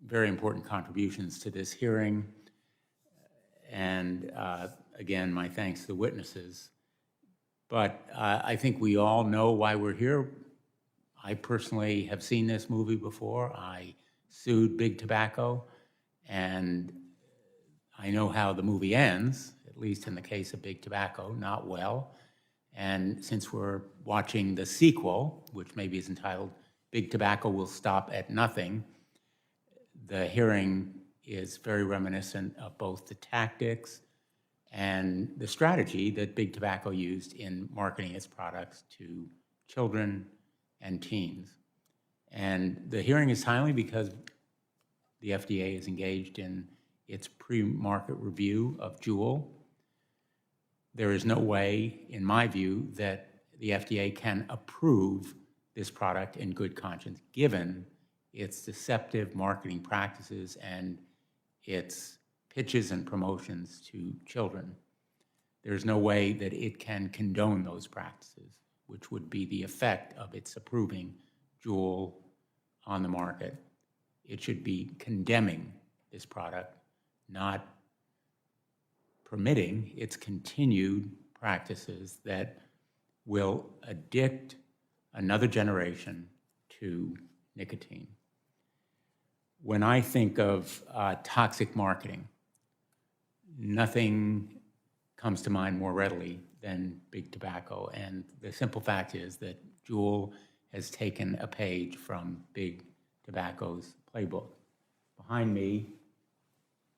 very important contributions to this hearing. And again, my thanks to the witnesses. But I think we all know why we're here. I personally have seen this movie before. I sued Big Tobacco, and I know how the movie ends, at least in the case of Big Tobacco, not well. And since we're watching the sequel, which maybe is entitled Big Tobacco Will Stop at Nothing, the hearing is very reminiscent of both the tactics and the strategy that Big Tobacco used in marketing its products to children and teens. And the hearing is timely because the FDA is engaged in its pre-market review of Juul. There is no way, in my view, that the FDA can approve this product in good conscience, given its deceptive marketing practices and its pitches and promotions to children. There's no way that it can condone those practices, which would be the effect of its approving Juul on the market. It should be condemning this product, not permitting its continued practices that will addict another generation to nicotine. When I think of toxic marketing, nothing comes to mind more readily than Big Tobacco. And the simple fact is that Juul has taken a page from Big Tobacco's playbook. Behind me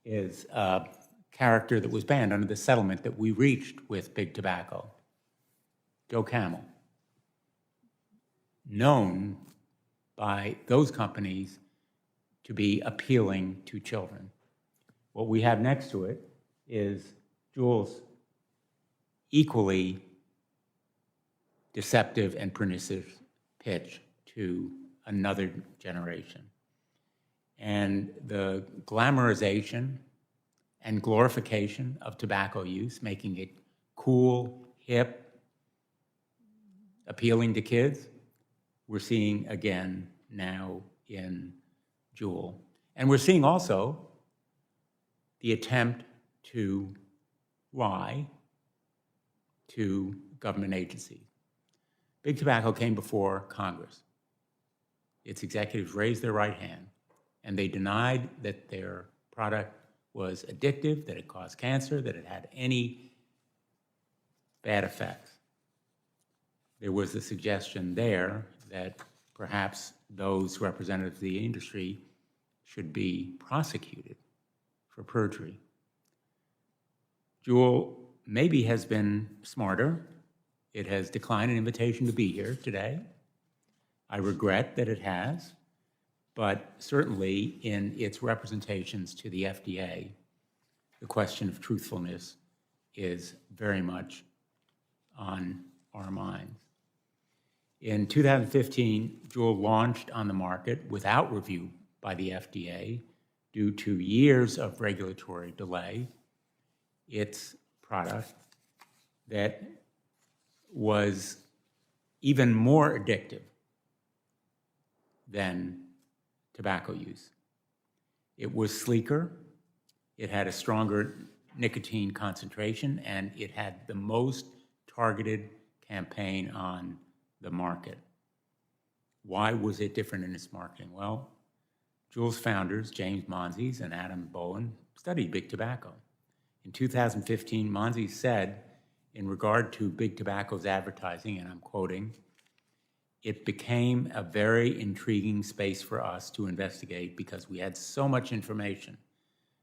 is a character that was banned under the settlement that we reached with Big Tobacco, Joe Camel, known by those companies to be appealing to children. What we have next to it is Juul's equally deceptive and pernicious pitch to another generation. And the glamorization and glorification of tobacco use, making it cool, hip, appealing to kids, we're seeing again now in Juul. And we're seeing also the attempt to lie to government agencies. Big Tobacco came before Congress. Its executives raised their right hand, and they denied that their product was addictive, that it caused cancer, that it had any bad effects. There was a suggestion there that perhaps those representatives of the industry should be prosecuted for perjury. Juul maybe has been smarter. It has declined an invitation to be here today. I regret that it has, but certainly in its representations to the FDA, the question of truthfulness is very much on our minds. In 2015, Juul launched on the market without review by the FDA due to years of regulatory delay, its product that was even more addictive than tobacco use. It was sleeker, it had a stronger nicotine concentration, and it had the most targeted campaign on the market. Why was it different in its marketing? Well, Juul's founders, James Monsees and Adam Bowen, studied Big Tobacco. In 2015, Monsees said, in regard to Big Tobacco's advertising, and I'm quoting, "It became a very intriguing space for us to investigate because we had so much information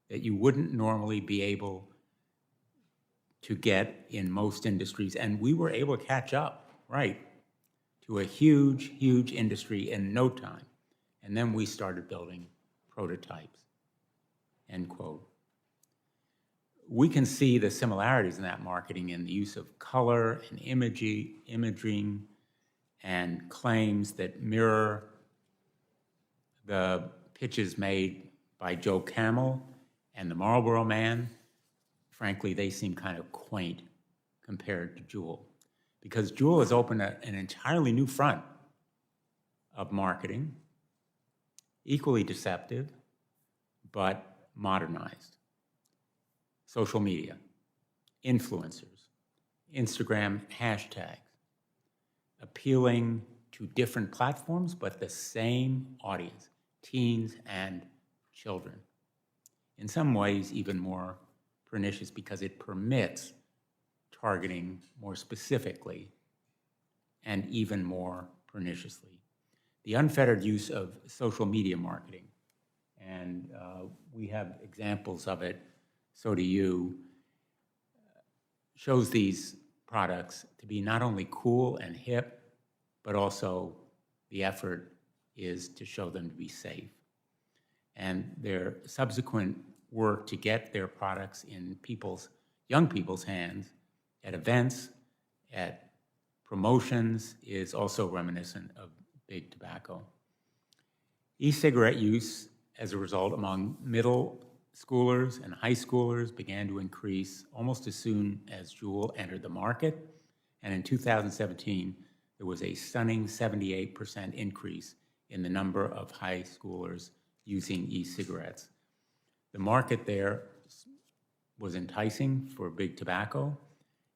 that you wouldn't normally be able to get in most industries, and we were able to catch up, right, to a huge, huge industry in no time. And then we started building prototypes," end quote. We can see the similarities in that marketing in the use of color and imaging and claims that mirror the pitches made by Joe Camel and the Marlboro Man. Frankly, they seem kind of quaint compared to Juul, because Juul has opened an entirely new front of marketing, equally deceptive, but modernized. Social media, influencers, Instagram hashtags, appealing to different platforms, but the same audience, teens and children. In some ways, even more pernicious because it permits targeting more specifically and even more perniciously. The unfettered use of social media marketing, and we have examples of it, so do you, shows these products to be not only cool and hip, but also the effort is to show them to be safe. And their subsequent work to get their products in young people's hands at events, at promotions, is also reminiscent of big tobacco. E-cigarette use, as a result, among middle schoolers and high schoolers began to increase almost as soon as Juul entered the market. And in 2017, there was a stunning 78% increase in the number of high schoolers using e-cigarettes. The market there was enticing for big tobacco,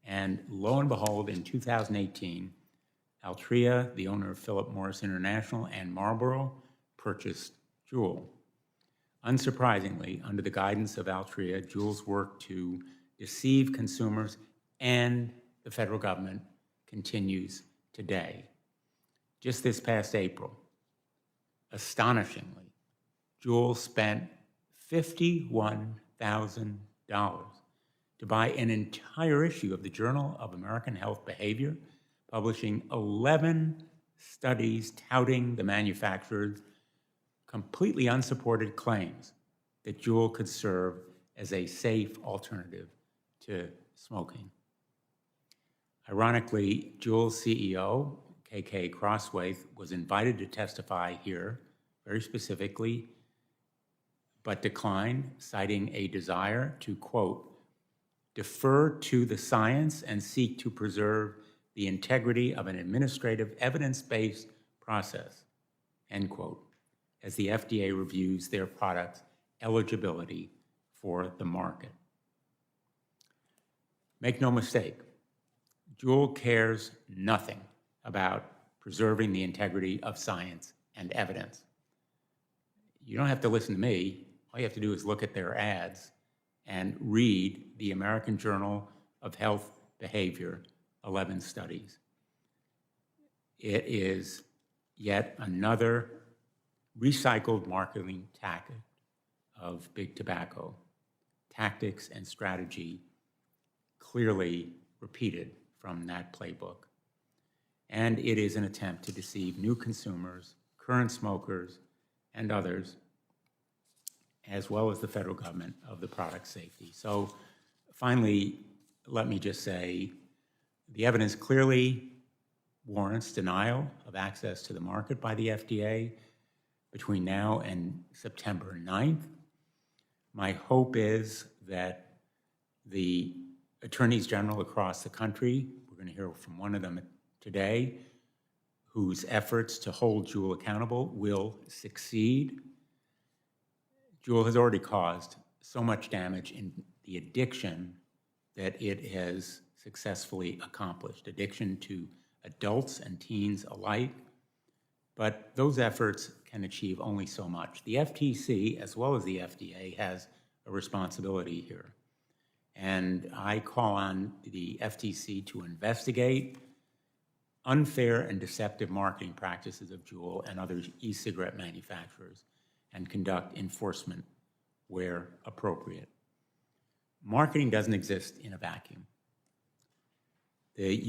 and lo and behold, in 2018, Altria, the owner of Philip Morris International, and Marlboro purchased Juul. Unsurprisingly, under the guidance of Altria, Juul's work to deceive consumers and the federal government continues today. Just this past April, astonishingly, Juul spent $51,000 to buy an entire issue of the Journal of American Health Behavior, publishing 11 studies touting the manufacturer's completely unsupported claims that Juul could serve as a safe alternative to smoking. Ironically, Juul's CEO, KK Crosswaith, was invited to testify here very specifically, but declined, citing a desire to, quote, defer to the science and seek to preserve the integrity of an administrative evidence-based process, end quote, as the FDA reviews their product's eligibility for the market. Make no mistake, Juul cares nothing about preserving the integrity of science and evidence. You don't have to listen to me. All you have to do is look at their ads and read the American Journal of Health Behavior 11 studies. It is yet another recycled marketing tactic of big tobacco, tactics and strategy clearly repeated from that playbook. And it is an attempt to deceive new consumers, current smokers, and others, as well as the federal government, of the product safety. So finally, let me just say, the evidence clearly warrants denial of access to the market by the FDA between now and September 9th. My hope is that the attorneys general across the country, we're going to hear from one of them today, whose efforts to hold Juul accountable will succeed. Juul has already caused so much damage in the addiction that it has successfully accomplished, addiction to adults and teens alike. But those efforts can achieve only so much. The FTC, as well as the FDA, has a responsibility here. And I call on the FTC to investigate unfair and deceptive marketing practices of Juul and other e-cigarette manufacturers and conduct enforcement where appropriate. Marketing doesn't exist in a vacuum. The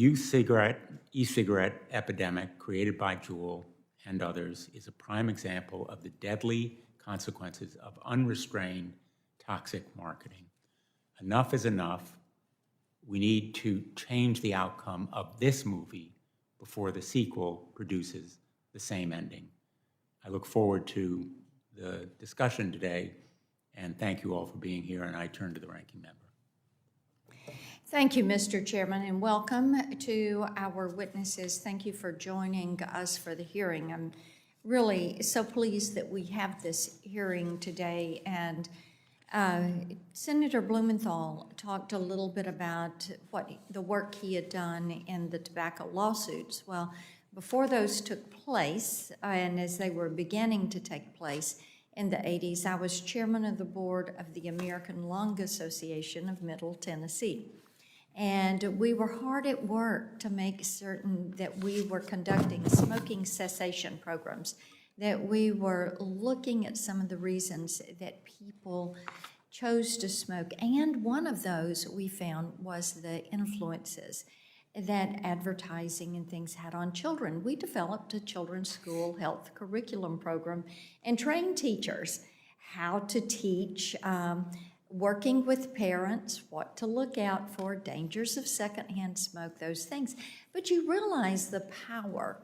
e-cigarette epidemic created by Juul and others is a prime example of the deadly consequences of unrestrained toxic marketing. Enough is enough. We need to change the outcome of this movie before the sequel produces the same ending. I look forward to the discussion today, and thank you all for being here, and I turn to the ranking member. Thank you, Mr. Chairman, and welcome to our witnesses. Thank you for joining us for the hearing. I'm really so pleased that we have this hearing today. And Senator Blumenthal talked a little bit about the work he had done in the tobacco lawsuits. Well, before those took place, and as they were beginning to take place in the 80s, I was chairman of the board of the American Lung Association of Middle Tennessee. And we were hard at work to make certain that we were conducting smoking cessation programs, that we were looking at some of the reasons that people chose to smoke. And one of those we found was the influences that advertising and things had on children. We developed a children's school health curriculum program and trained teachers how to teach working with parents, what to look out for, dangers of secondhand smoke, those things. But you realize the power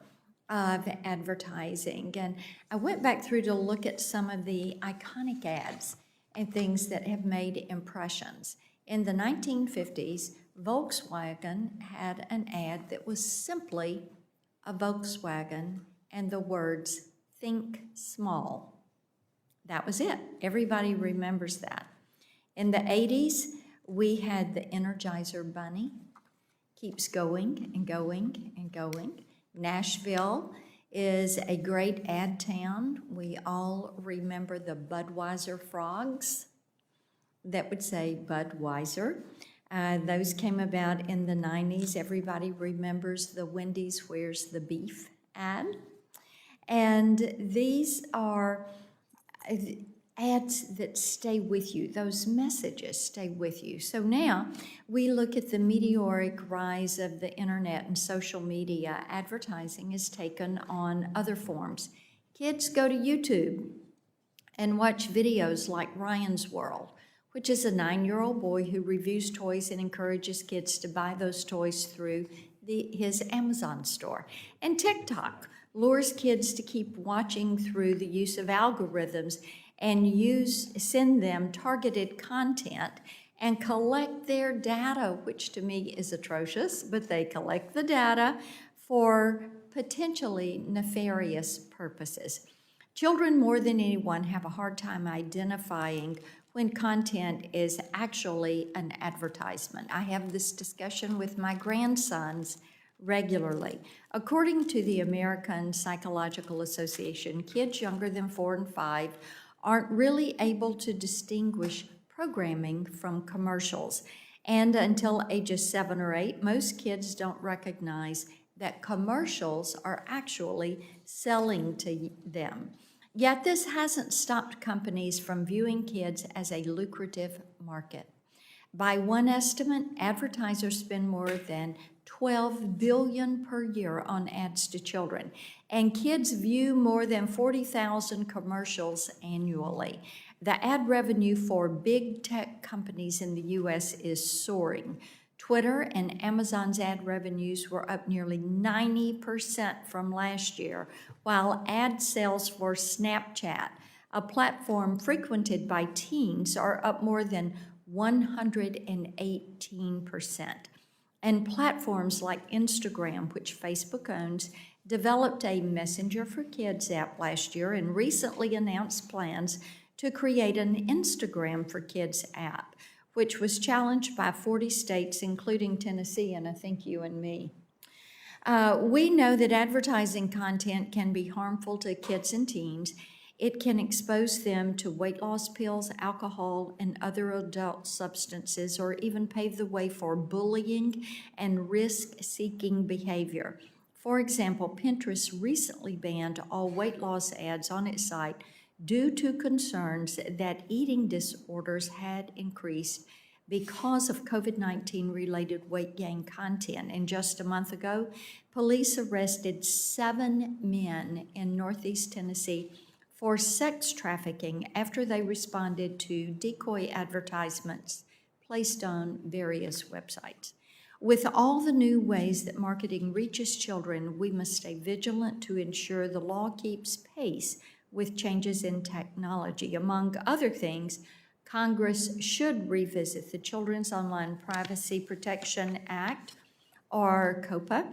of advertising. And I went back through to look at some of the iconic ads and things that have made impressions. In the 1950s, Volkswagen had an ad that was simply a Volkswagen and the words, "Think small." That was it. Everybody remembers that. In the 80s, we had the Energizer Bunny, keeps going and going and going. Nashville is a great ad town. We all remember the Budweiser frogs that would say Budweiser. Those came about in the 90s. Everybody remembers the Wendy's Where's the Beef ad. And these are ads that stay with you. Those messages stay with you. So now we look at the meteoric rise of the internet and social media. Advertising is taken on other forms. Kids go to YouTube and watch videos like Ryan's World, which is a 9-year-old boy who reviews toys and encourages kids to buy those toys through his Amazon store. And TikTok lures kids to keep watching through the use of algorithms and send them targeted content and collect their data, which to me is atrocious, but they collect the data for potentially nefarious purposes. Children, more than anyone, have a hard time identifying when content is actually an advertisement. I have this discussion with my grandsons regularly. According to the American Psychological Association, kids younger than 4 and 5 aren't really able to distinguish programming from commercials. And until ages 7 or 8, most kids don't recognize that commercials are actually selling to them. Yet this hasn't stopped companies from viewing kids as a lucrative market. By one estimate, advertisers spend more than $12 billion per year on ads to children, and kids view more than 40,000 commercials annually. The ad revenue for big tech companies in the U.S. is soaring. Twitter and Amazon's ad revenues were up nearly 90% from last year, while ad sales for Snapchat, a platform frequented by teens, are up more than 118%. And platforms like Instagram, which Facebook owns, developed a Messenger for Kids app last year and recently announced plans to create an Instagram for Kids app, which was challenged by 40 states, including Tennessee, and I think you and me. We know that advertising content can be harmful to kids and teens. It can expose them to weight loss pills, alcohol, and other adult substances, or even pave the way for bullying and risk-seeking behavior. For example, Pinterest recently banned all weight loss ads on its site due to concerns that eating disorders had increased because of COVID-19 related weight gain content. And just a month ago, police arrested 7 men in Northeast Tennessee for sex trafficking after they responded to decoy advertisements placed on various websites. With all the new ways that marketing reaches children, we must stay vigilant to ensure the law keeps pace with changes in technology. Among other things, Congress should revisit the Children's Online Privacy Protection Act, or COPA,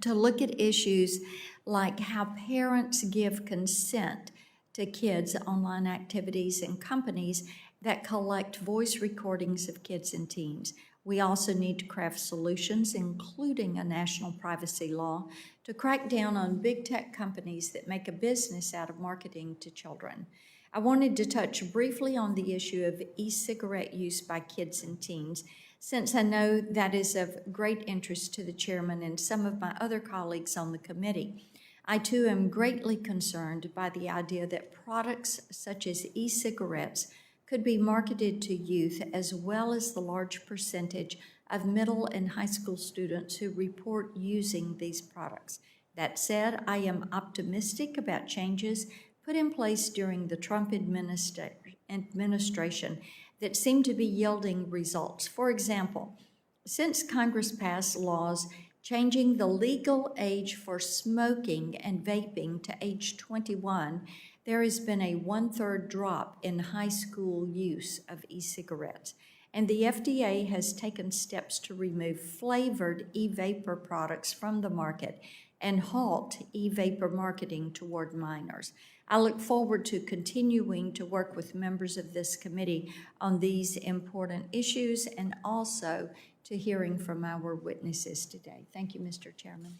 to look at issues like how parents give consent to kids' online activities and companies that collect voice recordings of kids and teens. We also need to craft solutions, including a national privacy law, to crack down on big tech companies that make a business out of marketing to children. I wanted to touch briefly on the issue of e-cigarette use by kids and teens, since I know that is of great interest to the chairman and some of my other colleagues on the committee. I too am greatly concerned by the idea that products such as e-cigarettes could be marketed to youth, as well as the large percentage of middle and high school students who report using these products. That said, I am optimistic about changes put in place during the Trump administration that seem to be yielding results. For example, since Congress passed laws changing the legal age for smoking and vaping to age 21, there has been a 1/3 drop in high school use of e-cigarettes. And the FDA has taken steps to remove flavored e-vapor products from the market and halt e-vapor marketing toward minors. I look forward to continuing to work with members of this committee on these important issues and also to hearing from our witnesses today. Thank you, Mr. Chairman.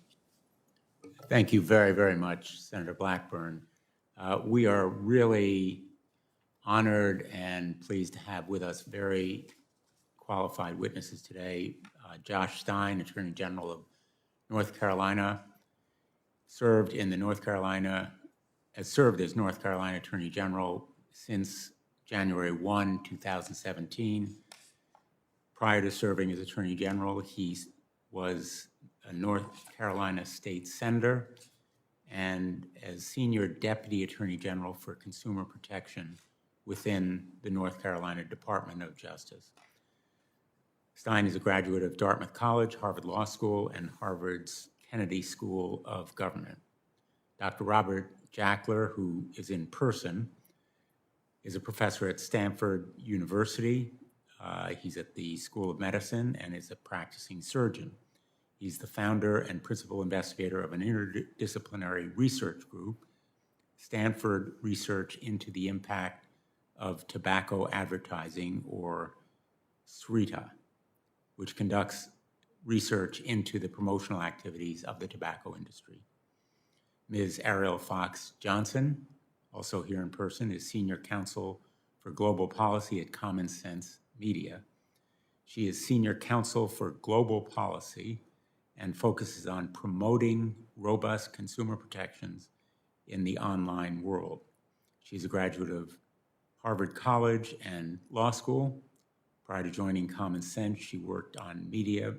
Thank you very, very much, Senator Blackburn. We are really honored and pleased to have with us very qualified witnesses today. Josh Stein, Attorney General of North Carolina, served as North Carolina Attorney General since January 1, 2017. Prior to serving as Attorney General, he was a North Carolina State Senator and as Senior Deputy Attorney General for Consumer Protection within the North Carolina Department of Justice. Stein is a graduate of Dartmouth College, Harvard Law School, and Harvard's Kennedy School of Government. Dr. Robert Jackler, who is in person, is a professor at Stanford University. He's at the School of Medicine and is a practicing surgeon. He's the founder and principal investigator of an interdisciplinary research group, Stanford Research into the Impact of Tobacco Advertising, or SRITA, which conducts research into the promotional activities of the tobacco industry. Ms. Ariel Fox Johnson, also here in person, is Senior Counsel for Global Policy at Common Sense Media. She is Senior Counsel for Global Policy and focuses on promoting robust consumer protections in the online world. She's a graduate of Harvard College and Law School. Prior to joining Common Sense, she worked on media,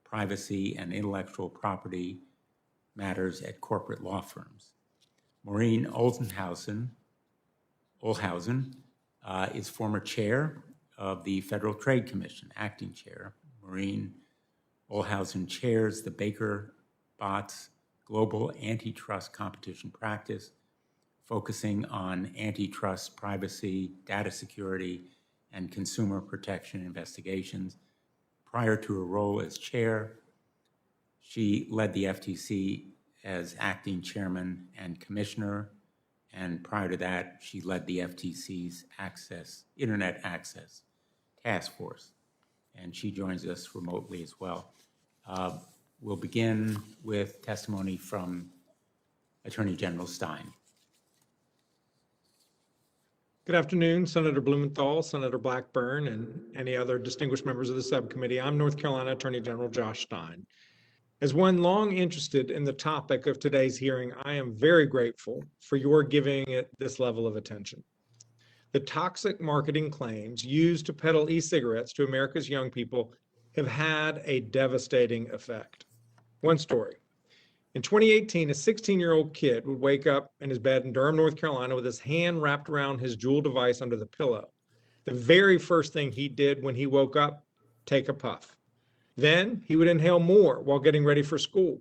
privacy, and intellectual property matters at corporate law firms. Maureen Olhausen is former chair of the Federal Trade Commission, acting chair. Maureen Olhausen chairs the Baker Botts Global Antitrust Competition Practice, focusing on antitrust, privacy, data security, and consumer protection investigations. Prior to her role as chair, she led the FTC as acting chairman and commissioner, and prior to that, she led the FTC's Internet Access Task Force, and she joins us remotely as well. We'll begin with testimony from Attorney General Stein. Good afternoon, Senator Blumenthal, Senator Blackburn, and any other distinguished members of the subcommittee. I'm North Carolina Attorney General Josh Stein. As one long interested in the topic of today's hearing, I am very grateful for your giving it this level of attention. The toxic marketing claims used to peddle e-cigarettes to America's young people have had a devastating effect. One story. In 2018, a 16-year-old kid would wake up in his bed in Durham, North Carolina, with his hand wrapped around his Juul device under the pillow. The very first thing he did when he woke up, take a puff. Then he would inhale more while getting ready for school,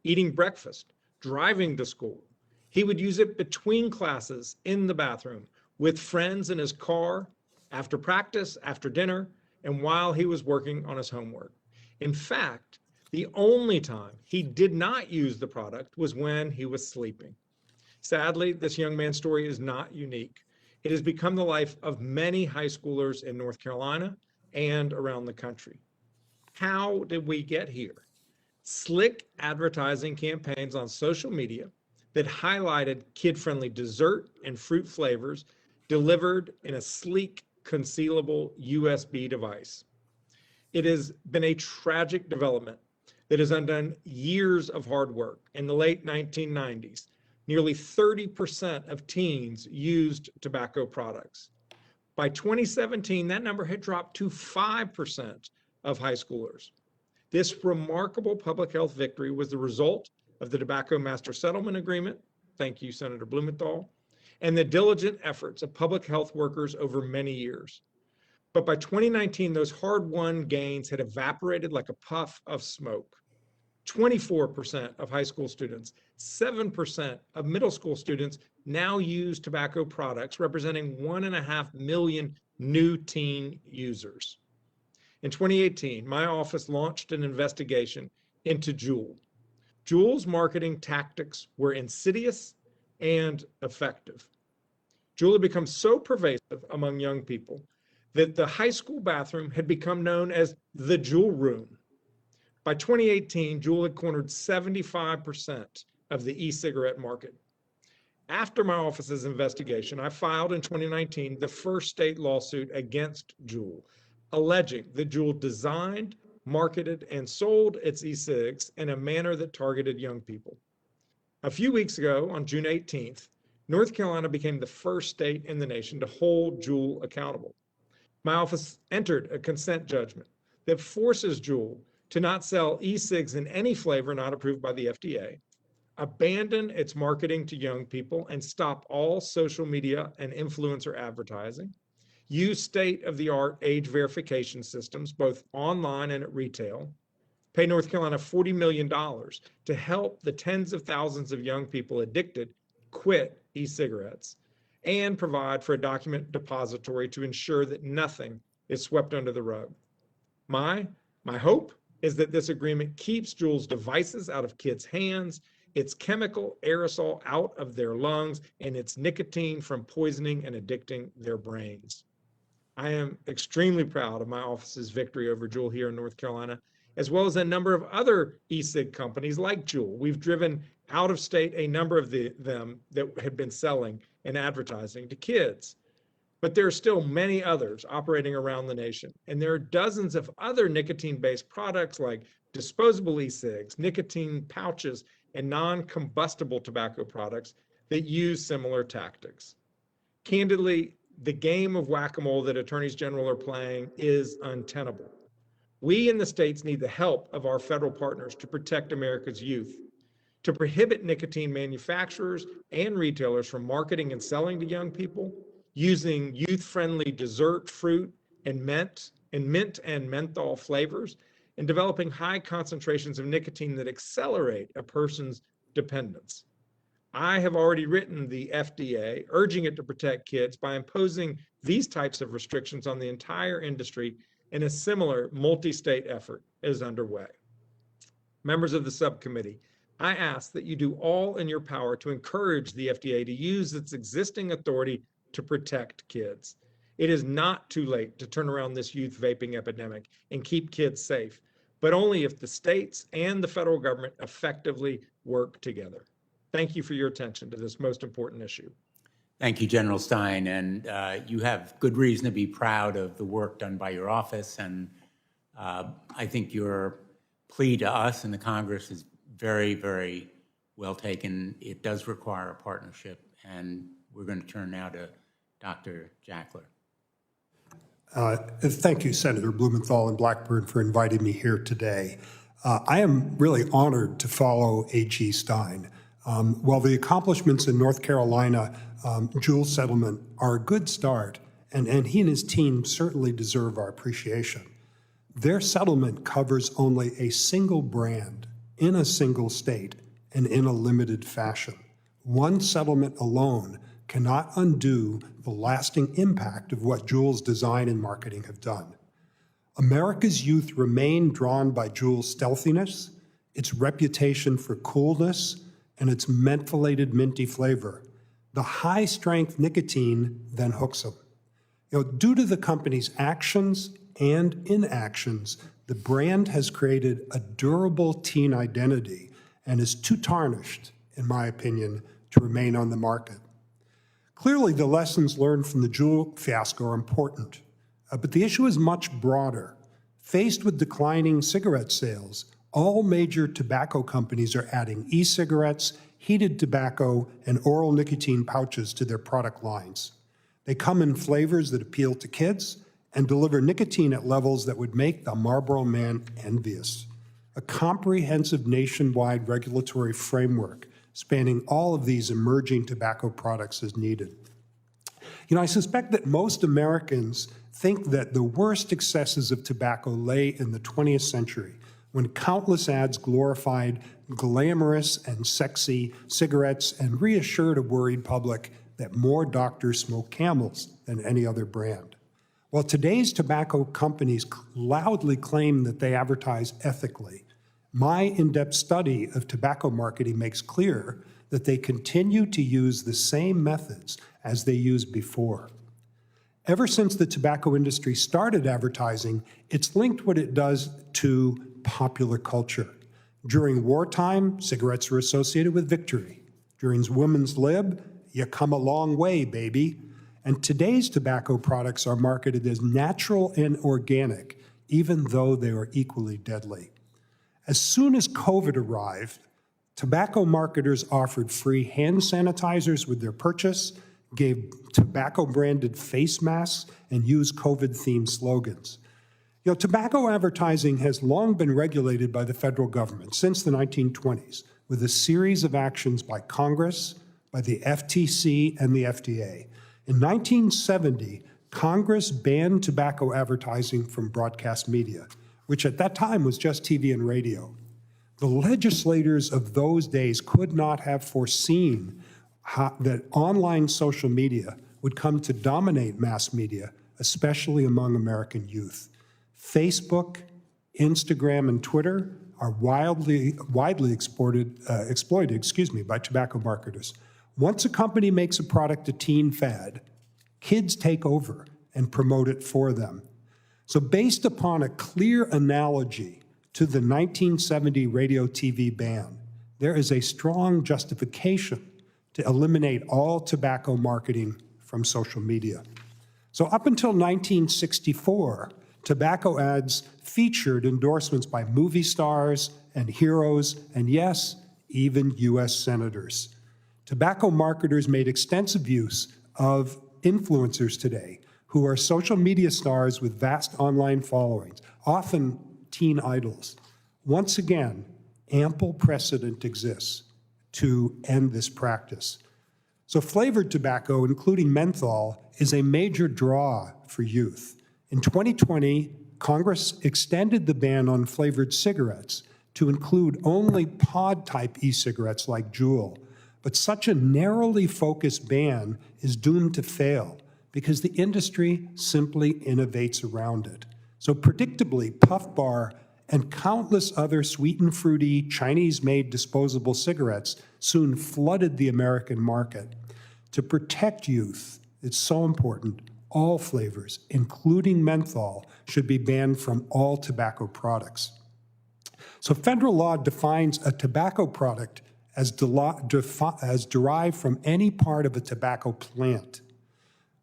eating breakfast, driving to school. He would use it between classes, in the bathroom, with friends in his car, after practice, after dinner, and while he was working on his homework. In fact, The only time he did not use the product was when he was sleeping. Sadly, this young man's story is not unique. It has become the life of many high schoolers in North Carolina and around the country. How did we get here? Slick advertising campaigns on social media that highlighted kid-friendly dessert and fruit flavors delivered in a sleek, concealable USB device. It has been a tragic development that has undone years of hard work. In the late 1990s, nearly 30% of teens used tobacco products. By 2017, that number had dropped to 5% of high schoolers. This remarkable public health victory was the result of the Tobacco Master Settlement Agreement, thank you, Senator Blumenthal, and the diligent efforts of public health workers over many years. But by 2019, those hard-won gains had evaporated like a puff of smoke. 24% of high school students, 7% of middle school students now use tobacco products, representing 1.5 million new teen users. In 2018, my office launched an investigation into Juul. Juul's marketing tactics were insidious and effective. Juul had become so pervasive among young people that the high school bathroom had become known as the Juul room. By 2018, Juul had cornered 75% of the e-cigarette market. After my office's investigation, I filed in 2019 the first state lawsuit against Juul, alleging that Juul designed, marketed, and sold its e-cigs in a manner that targeted young people. A few weeks ago, on June 18th, North Carolina became the first state in the nation to hold Juul accountable. My office entered a consent judgment that forces Juul to not sell e-cigs in any flavor not approved by the FDA, abandon its marketing to young people, and stop all social media and influencer advertising, use state-of-the-art age verification systems, both online and at retail, pay North Carolina $40 million to help the tens of thousands of young people addicted quit e-cigarettes, and provide for a document depository to ensure that nothing is swept under the rug. My hope is that this agreement keeps Juul's devices out of kids' hands, its chemical aerosol out of their lungs, and its nicotine from poisoning and addicting their brains. I am extremely proud of my office's victory over Juul here in North Carolina, as well as a number of other e-cig companies like Juul. We've driven out of state a number of them that had been selling and advertising to kids. But there are still many others operating around the nation. And there are dozens of other nicotine-based products like disposable e-cigs, nicotine pouches, and non-combustible tobacco products that use similar tactics. Candidly, the game of whack-a-mole that attorneys general are playing is untenable. We in the states need the help of our federal partners to protect America's youth, to prohibit nicotine manufacturers and retailers from marketing and selling to young people, using youth-friendly dessert, fruit, and mint and menthol flavors, and developing high concentrations of nicotine that accelerate a person's dependence. I have already written the FDA, urging it to protect kids by imposing these types of restrictions on the entire industry, and a similar multi-state effort is underway. Members of the subcommittee, I ask that you do all in your power to encourage the FDA to use its existing authority to protect kids. It is not too late to turn around this youth vaping epidemic and keep kids safe, but only if the states and the federal government effectively work together. Thank you for your attention to this most important issue. Thank you, General Stein, and you have good reason to be proud of the work done by your office, and I think your plea to us in the Congress is very, very well taken. It does require a partnership, and we're going to turn now to Dr. Jackler. Thank you, Senator Blumenthal and Blackburn, for inviting me here today. I am really honored to follow AG Stein. While the accomplishments in North Carolina Juul settlement are a good start, and he and his team certainly deserve our appreciation, their settlement covers only a single brand in a single state and in a limited fashion. One settlement alone cannot undo the lasting impact of what Juul's design and marketing have done. America's youth remain drawn by Juul's stealthiness, its reputation for coolness, and its mentholated minty flavor. The high-strength nicotine then hooks them. Due to the company's actions and inactions, the brand has created a durable teen identity and is too tarnished, in my opinion, to remain on the market. Clearly, the lessons learned from the Juul fiasco are important, but the issue is much broader. Faced with declining cigarette sales, all major tobacco companies are adding e-cigarettes, heated tobacco, and oral nicotine pouches to their product lines. They come in flavors that appeal to kids and deliver nicotine at levels that would make the Marlboro Man envious. A comprehensive nationwide regulatory framework spanning all of these emerging tobacco products is needed. I suspect that most Americans think that the worst excesses of tobacco lay in the 20th century, when countless ads glorified glamorous and sexy cigarettes and reassured a worried public that more doctors smoke Camels than any other brand. While today's tobacco companies loudly claim that they advertise ethically, my in-depth study of tobacco marketing makes clear that they continue to use the same methods as they used before. Ever since the tobacco industry started advertising, it's linked what it does to popular culture. During wartime, cigarettes are associated with victory. During women's lib, you come a long way, baby. And today's tobacco products are marketed as natural and organic, even though they are equally deadly. As soon as COVID arrived, tobacco marketers offered free hand sanitizers with their purchase, gave tobacco-branded face masks, and used COVID-themed slogans. Tobacco advertising has long been regulated by the federal government since the 1920s, with a series of actions by Congress, by the FTC, and the FDA. In 1970, Congress banned tobacco advertising from broadcast media, which at that time was just TV and radio. The legislators of those days could not have foreseen that online social media would come to dominate mass media, especially among American youth. Facebook, Instagram, and Twitter are widely exploited by tobacco marketers. Once a company makes a product a teen fad, kids take over and promote it for them. So based upon a clear analogy to the 1970 radio TV ban, there is a strong justification to eliminate all tobacco marketing from social media. So up until 1964, tobacco ads featured endorsements by movie stars and heroes, and yes, even US senators. Tobacco marketers made extensive use of influencers today who are social media stars with vast online followings, often teen idols. Once again, ample precedent exists to end this practice. So flavored tobacco, including menthol, is a major draw for youth. In 2020, Congress extended the ban on flavored cigarettes to include only pod-type e-cigarettes like Juul. But such a narrowly focused ban is doomed to fail because the industry simply innovates around it. So predictably, Puff Bar and countless other sweet and fruity Chinese-made disposable cigarettes soon flooded the American market. To protect youth, it's so important, all flavors, including menthol, should be banned from all tobacco products. So federal law defines a tobacco product as derived from any part of a tobacco plant.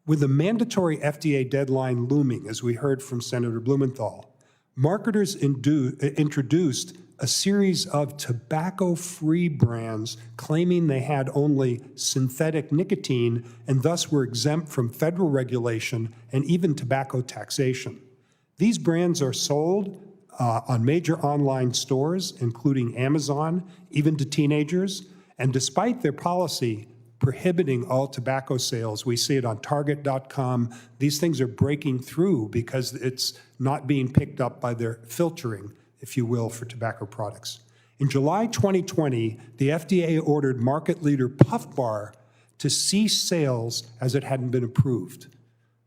With the mandatory FDA deadline looming, as we heard from Senator Blumenthal, marketers introduced a series of tobacco-free brands claiming they had only synthetic nicotine and thus were exempt from federal regulation and even tobacco taxation. These brands are sold on major online stores, including Amazon, even to teenagers, and despite their policy prohibiting all tobacco sales, we see it on Target.com, these things are breaking through because it's not being picked up by their filtering, if you will, for tobacco products. In July 2020, the FDA ordered market leader Puff Bar to cease sales as it hadn't been approved.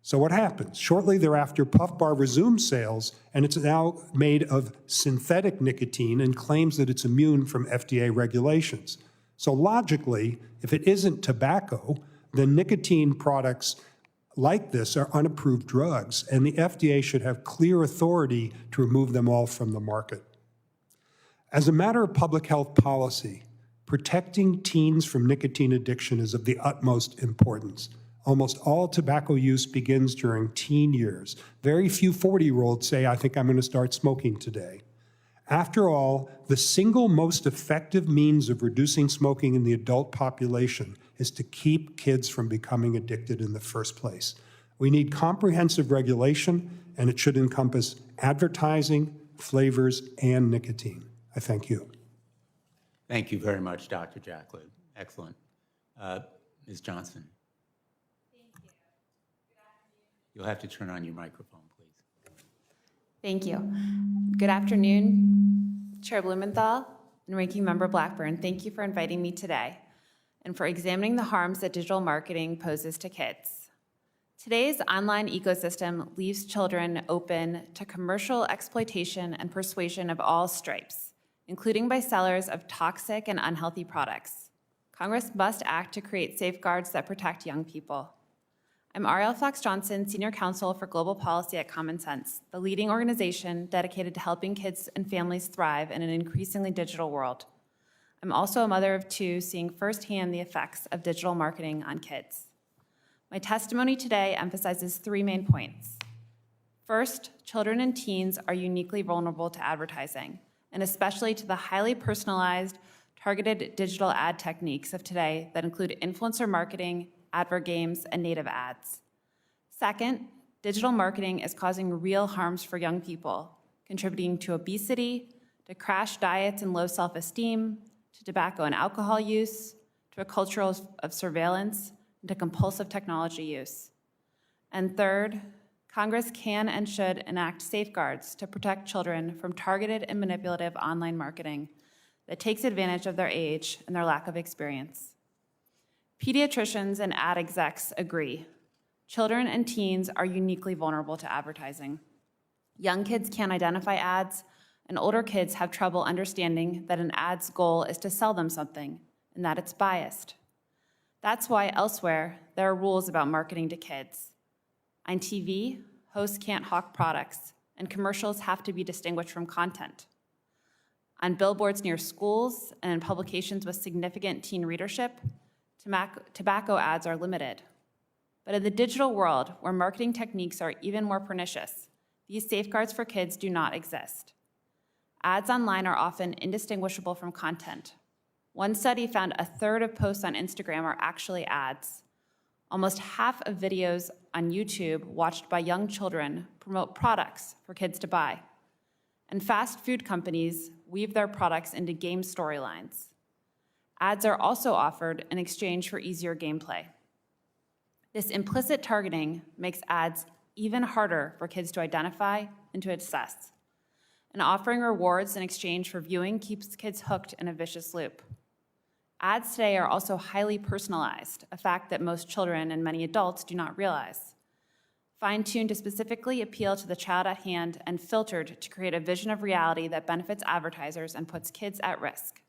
So what happens? Shortly thereafter, Puff Bar resumes sales, and it's now made of synthetic nicotine and claims that it's immune from FDA regulations. So logically, if it isn't tobacco, then nicotine products like this are unapproved drugs, and the FDA should have clear authority to remove them all from the market. As a matter of public health policy, protecting teens from nicotine addiction is of the utmost importance. Almost all tobacco use begins during teen years. Very few 40-year-olds say, I think I'm going to start smoking today. After all, the single most effective means of reducing smoking in the adult population is to keep kids from becoming addicted in the first place. We need comprehensive regulation, and it should encompass advertising, flavors, and nicotine. I thank you. Thank you very much, Dr. Jacklin. Excellent. Ms. Johnson. You'll have to turn on your microphone, please. Thank you. Good afternoon, Chair Blumenthal and Ranking Member Blackburn. Thank you for inviting me today and for examining the harms that digital marketing poses to kids. Today's online ecosystem leaves children open to commercial exploitation and persuasion of all stripes, including by sellers of toxic and unhealthy products. Congress must act to create safeguards that protect young people. I'm Ariel Fox-Johnson, Senior Counsel for Global Policy at Common Sense, the leading organization dedicated to helping kids and families thrive in an increasingly digital world. I'm also a mother of two, seeing firsthand the effects of digital marketing on kids. My testimony today emphasizes three main points. First, children and teens are uniquely vulnerable to advertising, and especially to the highly personalized, targeted digital ad techniques of today that include influencer marketing, advert games, and native ads. Second, digital marketing is causing real harms for young people, contributing to obesity, to crash diets and low self-esteem, to tobacco and alcohol use, to a culture of surveillance, and to compulsive technology use. And third, Congress can and should enact safeguards to protect children from targeted and manipulative online marketing that takes advantage of their age and their lack of experience. Pediatricians and ad execs agree. Children and teens are uniquely vulnerable to advertising. Young kids can't identify ads, and older kids have trouble understanding that an ad's goal is to sell them something and that it's biased. That's why elsewhere, there are rules about marketing to kids. On TV, hosts can't hawk products, and commercials have to be distinguished from content. On billboards near schools and in publications with significant teen readership, tobacco ads are limited. But in the digital world, where marketing techniques are even more pernicious, these safeguards for kids do not exist. Ads online are often indistinguishable from content. One study found a third of posts on Instagram are actually ads. Almost half of videos on YouTube watched by young children promote products for kids to buy. And fast food companies weave their products into game storylines. Ads are also offered in exchange for easier gameplay. This implicit targeting makes ads even harder for kids to identify and to assess. And offering rewards in exchange for viewing keeps kids hooked in a vicious loop. Ads today are also highly personalized, a fact that most children and many adults do not realize. Fine-tuned to specifically appeal to the child at hand and filtered to create a vision of reality that benefits advertisers and puts kids at risk.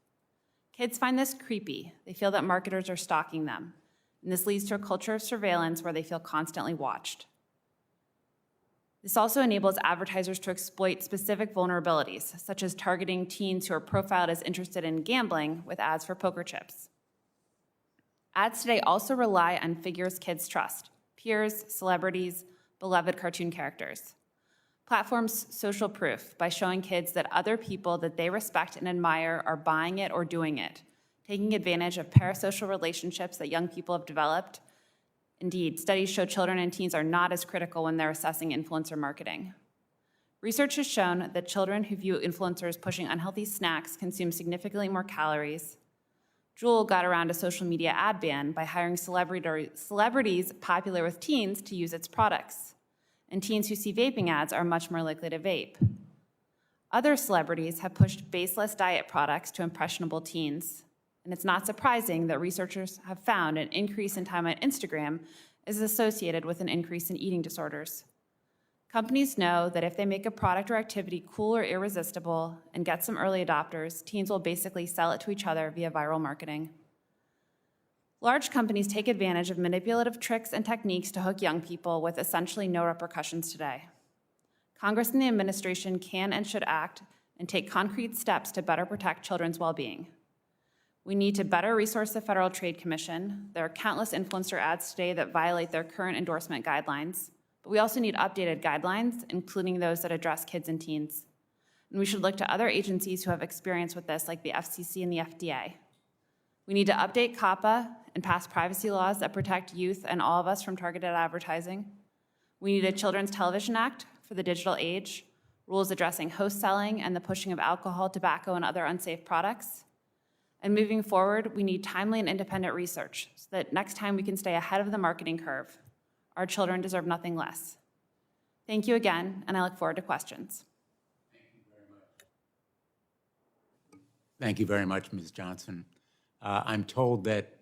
Kids find this creepy. They feel that marketers are stalking them, and this leads to a culture of surveillance where they feel constantly watched. This also enables advertisers to exploit specific vulnerabilities, such as targeting teens who are profiled as interested in gambling with ads for poker chips. Ads today also rely on figures kids trust: peers, celebrities, beloved cartoon characters. Platforms social proof by showing kids that other people that they respect and admire are buying it or doing it, taking advantage of parasocial relationships that young people have developed. Indeed, studies show children and teens are not as critical when they're assessing influencer marketing. Research has shown that children who view influencers pushing unhealthy snacks consume significantly more calories. Juul got around a social media ad ban by hiring celebrities popular with teens to use its products. And teens who see vaping ads are much more likely to vape. Other celebrities have pushed baseless diet products to impressionable teens. And it's not surprising that researchers have found an increase in time on Instagram is associated with an increase in eating disorders. Companies know that if they make a product or activity cool or irresistible and get some early adopters, teens will basically sell it to each other via viral marketing. Large companies take advantage of manipulative tricks and techniques to hook young people with essentially no repercussions today. Congress and the administration can and should act and take concrete steps to better protect children's well-being. We need to better resource the Federal Trade Commission. There are countless influencer ads today that violate their current endorsement guidelines, but we also need updated guidelines, including those that address kids and teens. And we should look to other agencies who have experience with this, like the FCC and the FDA. We need to update COPPA and pass privacy laws that protect youth and all of us from targeted advertising. We need a Children's Television Act for the digital age, rules addressing host selling and the pushing of alcohol, tobacco, and other unsafe products. And moving forward, we need timely and independent research so that next time we can stay ahead of the marketing curve. Our children deserve nothing less. Thank you again, and I look forward to questions. Thank you very much, Ms. Johnson. I'm told that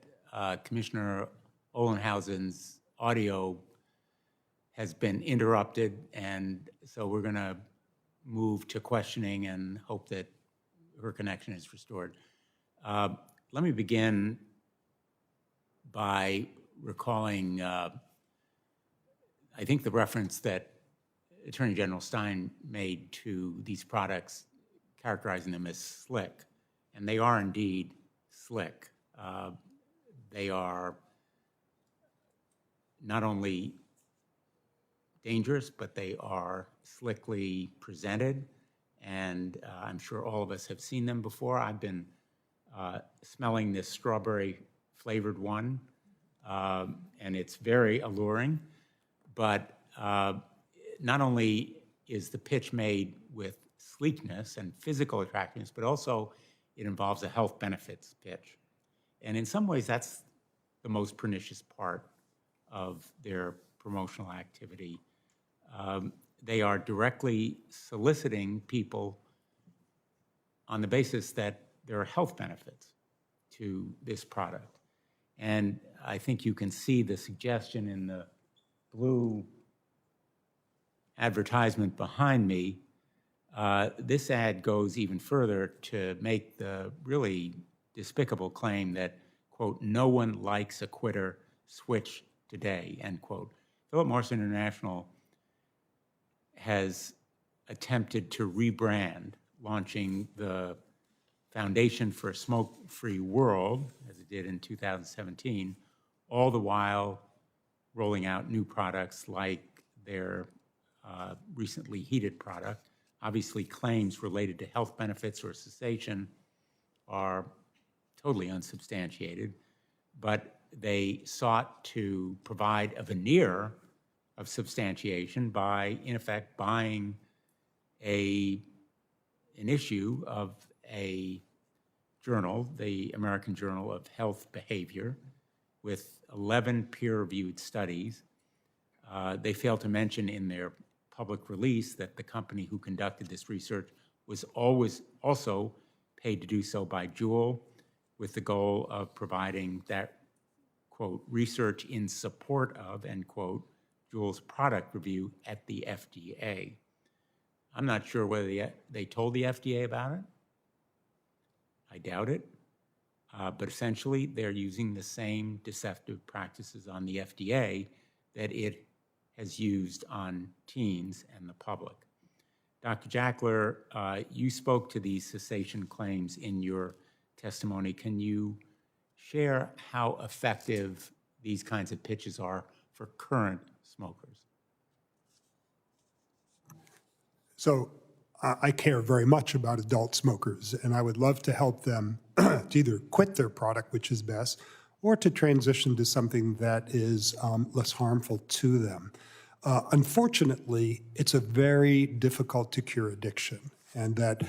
Commissioner Olenhausen's audio has been interrupted, and so we're going to move to questioning and hope that her connection is restored. Let me begin by recalling, I think, the reference that Attorney General Stein made to these products, characterizing them as slick, and they are indeed slick. They are not only dangerous, but they are slickly presented, and I'm sure all of us have seen them before. I've been smelling this strawberry flavored one, and it's very alluring, but not only is the pitch made with sleekness and physical attractiveness, but also it involves a health benefits pitch. And in some ways, that's the most pernicious part of their promotional activity. They are directly soliciting people on the basis that there are health benefits to this product. And I think you can see the suggestion in the blue advertisement behind me. This ad goes even further to make the really despicable claim that, quote, "no one likes a quitter, switch today," end quote. Philip Morris International has attempted to rebrand, launching the Foundation for a Smoke-Free World, as it did in 2017, all the while rolling out new products like their recently heated product. Obviously, claims related to health benefits or cessation are totally unsubstantiated, but they sought to provide a veneer of substantiation by, in effect, buying an issue of a journal, the American Journal of Health Behavior, with 11 peer-reviewed studies. They failed to mention in their public release that the company who conducted this research was always also paid to do so by Juul, with the goal of providing that, quote, research in support of, end quote, Juul's product review at the FDA. I'm not sure whether they told the FDA about it. I doubt it. But essentially, they're using the same deceptive practices on the FDA that it has used on teens and the public. Dr. Jackler, you spoke to these cessation claims in your testimony. Can you share how effective these kinds of pitches are for current smokers? So I care very much about adult smokers, and I would love to help them to either quit their product, which is best, or to transition to something that is less harmful to them. Unfortunately, it's a very difficult to cure addiction, and that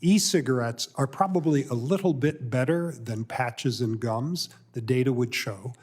e-cigarettes are probably a little bit better than patches and gums, the data would show.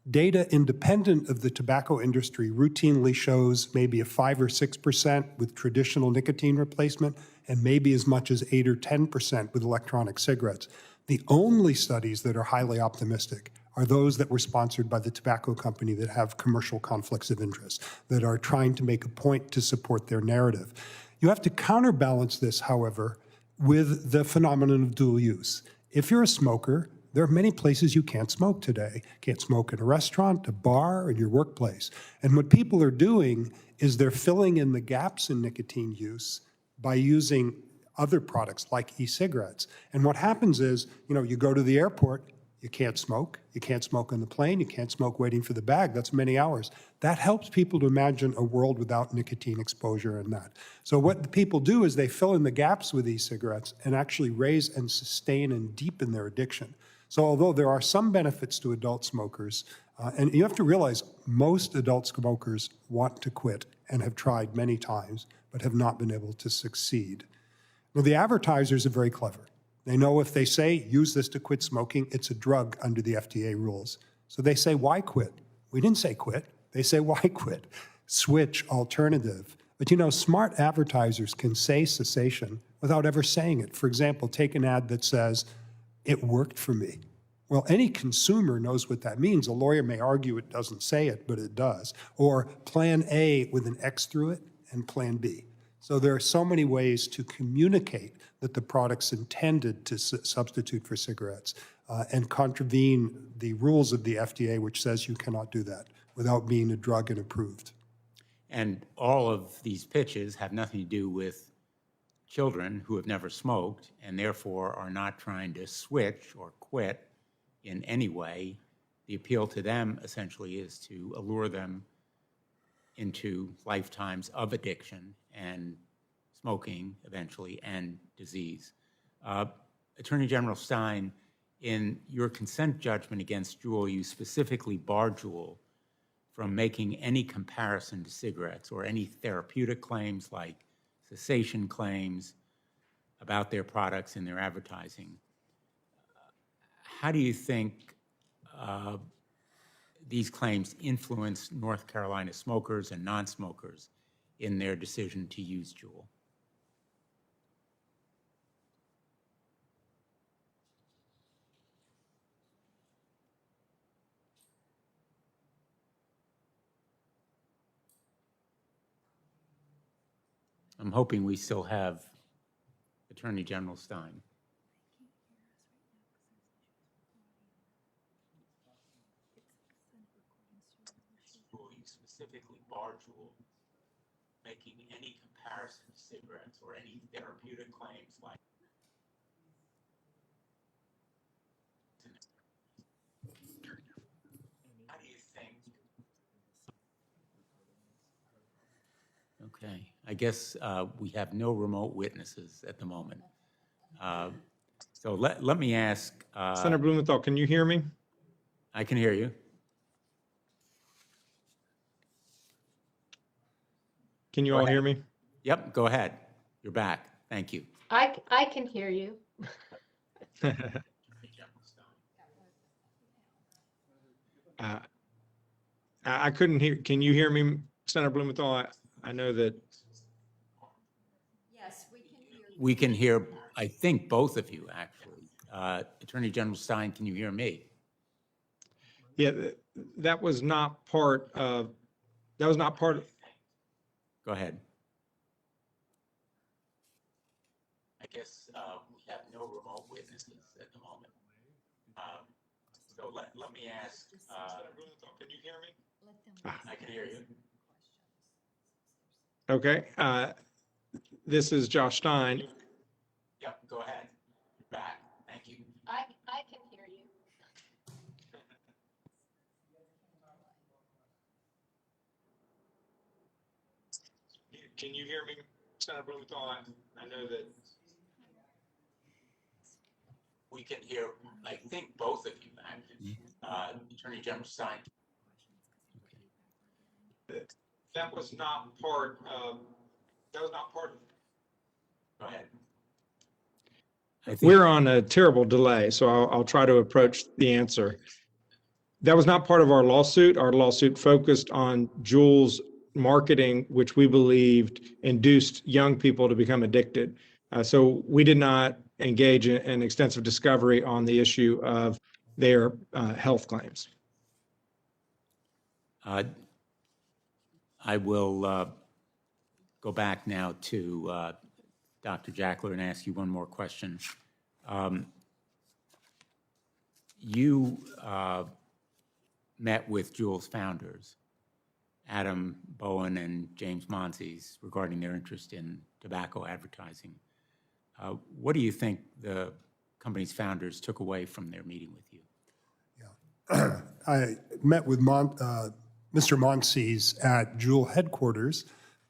Data independent of the tobacco industry routinely shows maybe a 5 or 6% with traditional nicotine replacement and maybe as much as 8 or 10% with electronic cigarettes. The only studies that are highly optimistic are those that were sponsored by the tobacco company that have commercial conflicts of interest, that are trying to make a point to support their narrative. You have to counterbalance this, however, with the phenomenon of dual use. If you're a smoker, there are many places you can't smoke today. Can't smoke in a restaurant, a bar, or your workplace. And what people are doing is they're filling in the gaps in nicotine use by using other products like e-cigarettes. And what happens is, you go to the airport, you can't smoke. You can't smoke on the plane. You can't smoke waiting for the bag. That's many hours. That helps people to imagine a world without nicotine exposure and that. So what the people do is they fill in the gaps with e-cigarettes and actually raise and sustain and deepen their addiction. So although there are some benefits to adult smokers, and you have to realize most adult smokers want to quit and have tried many times, but have not been able to succeed. Well, the advertisers are very clever. They know if they say, use this to quit smoking, it's a drug under the FDA rules. So they say, why quit? We didn't say quit. They say, why quit? Switch, alternative. But smart advertisers can say cessation without ever saying it. For example, take an ad that says, it worked for me. Well, any consumer knows what that means. A lawyer may argue it doesn't say it, but it does. Or plan A with an X through it and plan B. So there are so many ways to communicate that the product's intended to substitute for cigarettes and contravene the rules of the FDA, which says you cannot do that without being a drug and approved. And all of these pitches have nothing to do with children who have never smoked and therefore are not trying to switch or quit in any way. The appeal to them essentially is to allure them into lifetimes of addiction and smoking eventually and disease. Attorney General Stein, in your consent judgment against Juul, you specifically barred Juul from making any comparison to cigarettes or any therapeutic claims like cessation claims about their products in their advertising. How do you think these claims influence North Carolina smokers and non-smokers in their decision to use Juul? I'm hoping we still have Attorney General Stein. You specifically barred Juul making any comparison to cigarettes or any therapeutic claims like. How do you think? Okay, I guess we have no remote witnesses at the moment. So let me ask. Senator Blumenthal, can you hear me? I can hear you. Can you all hear me? Yep, go ahead. You're back. Thank you. I can hear you. I couldn't hear. Can you hear me, Senator Blumenthal? I know that. Yes, we can hear you. We can hear, I think, both of you, actually. Attorney General Stein, can you hear me? Yeah, that was not part of. That was not part of. Go ahead. I guess we have no remote witnesses at the moment. So let me ask. Can you hear me? I can hear you. Okay. This is Josh Stein. Yep, go ahead. You're back. Thank you. I can hear you. Can you hear me, Senator Blumenthal? I know that. We can hear, I think, both of you, actually. Attorney General Stein. That was not part of. That was not part of. Go ahead. We're on a terrible delay, so I'll try to approach the answer. That was not part of our lawsuit. Our lawsuit focused on Juul's marketing, which we believed induced young people to become addicted. So we did not engage in extensive discovery on the issue of their health claims. I will go back now to Dr. Jackler and ask you one more question. You met with Juul's founders, Adam Bowen and James Monsees, regarding their interest in tobacco advertising. What do you think the company's founders took away from their meeting with you? Yeah. I met with Mr. Monsees at Juul headquarters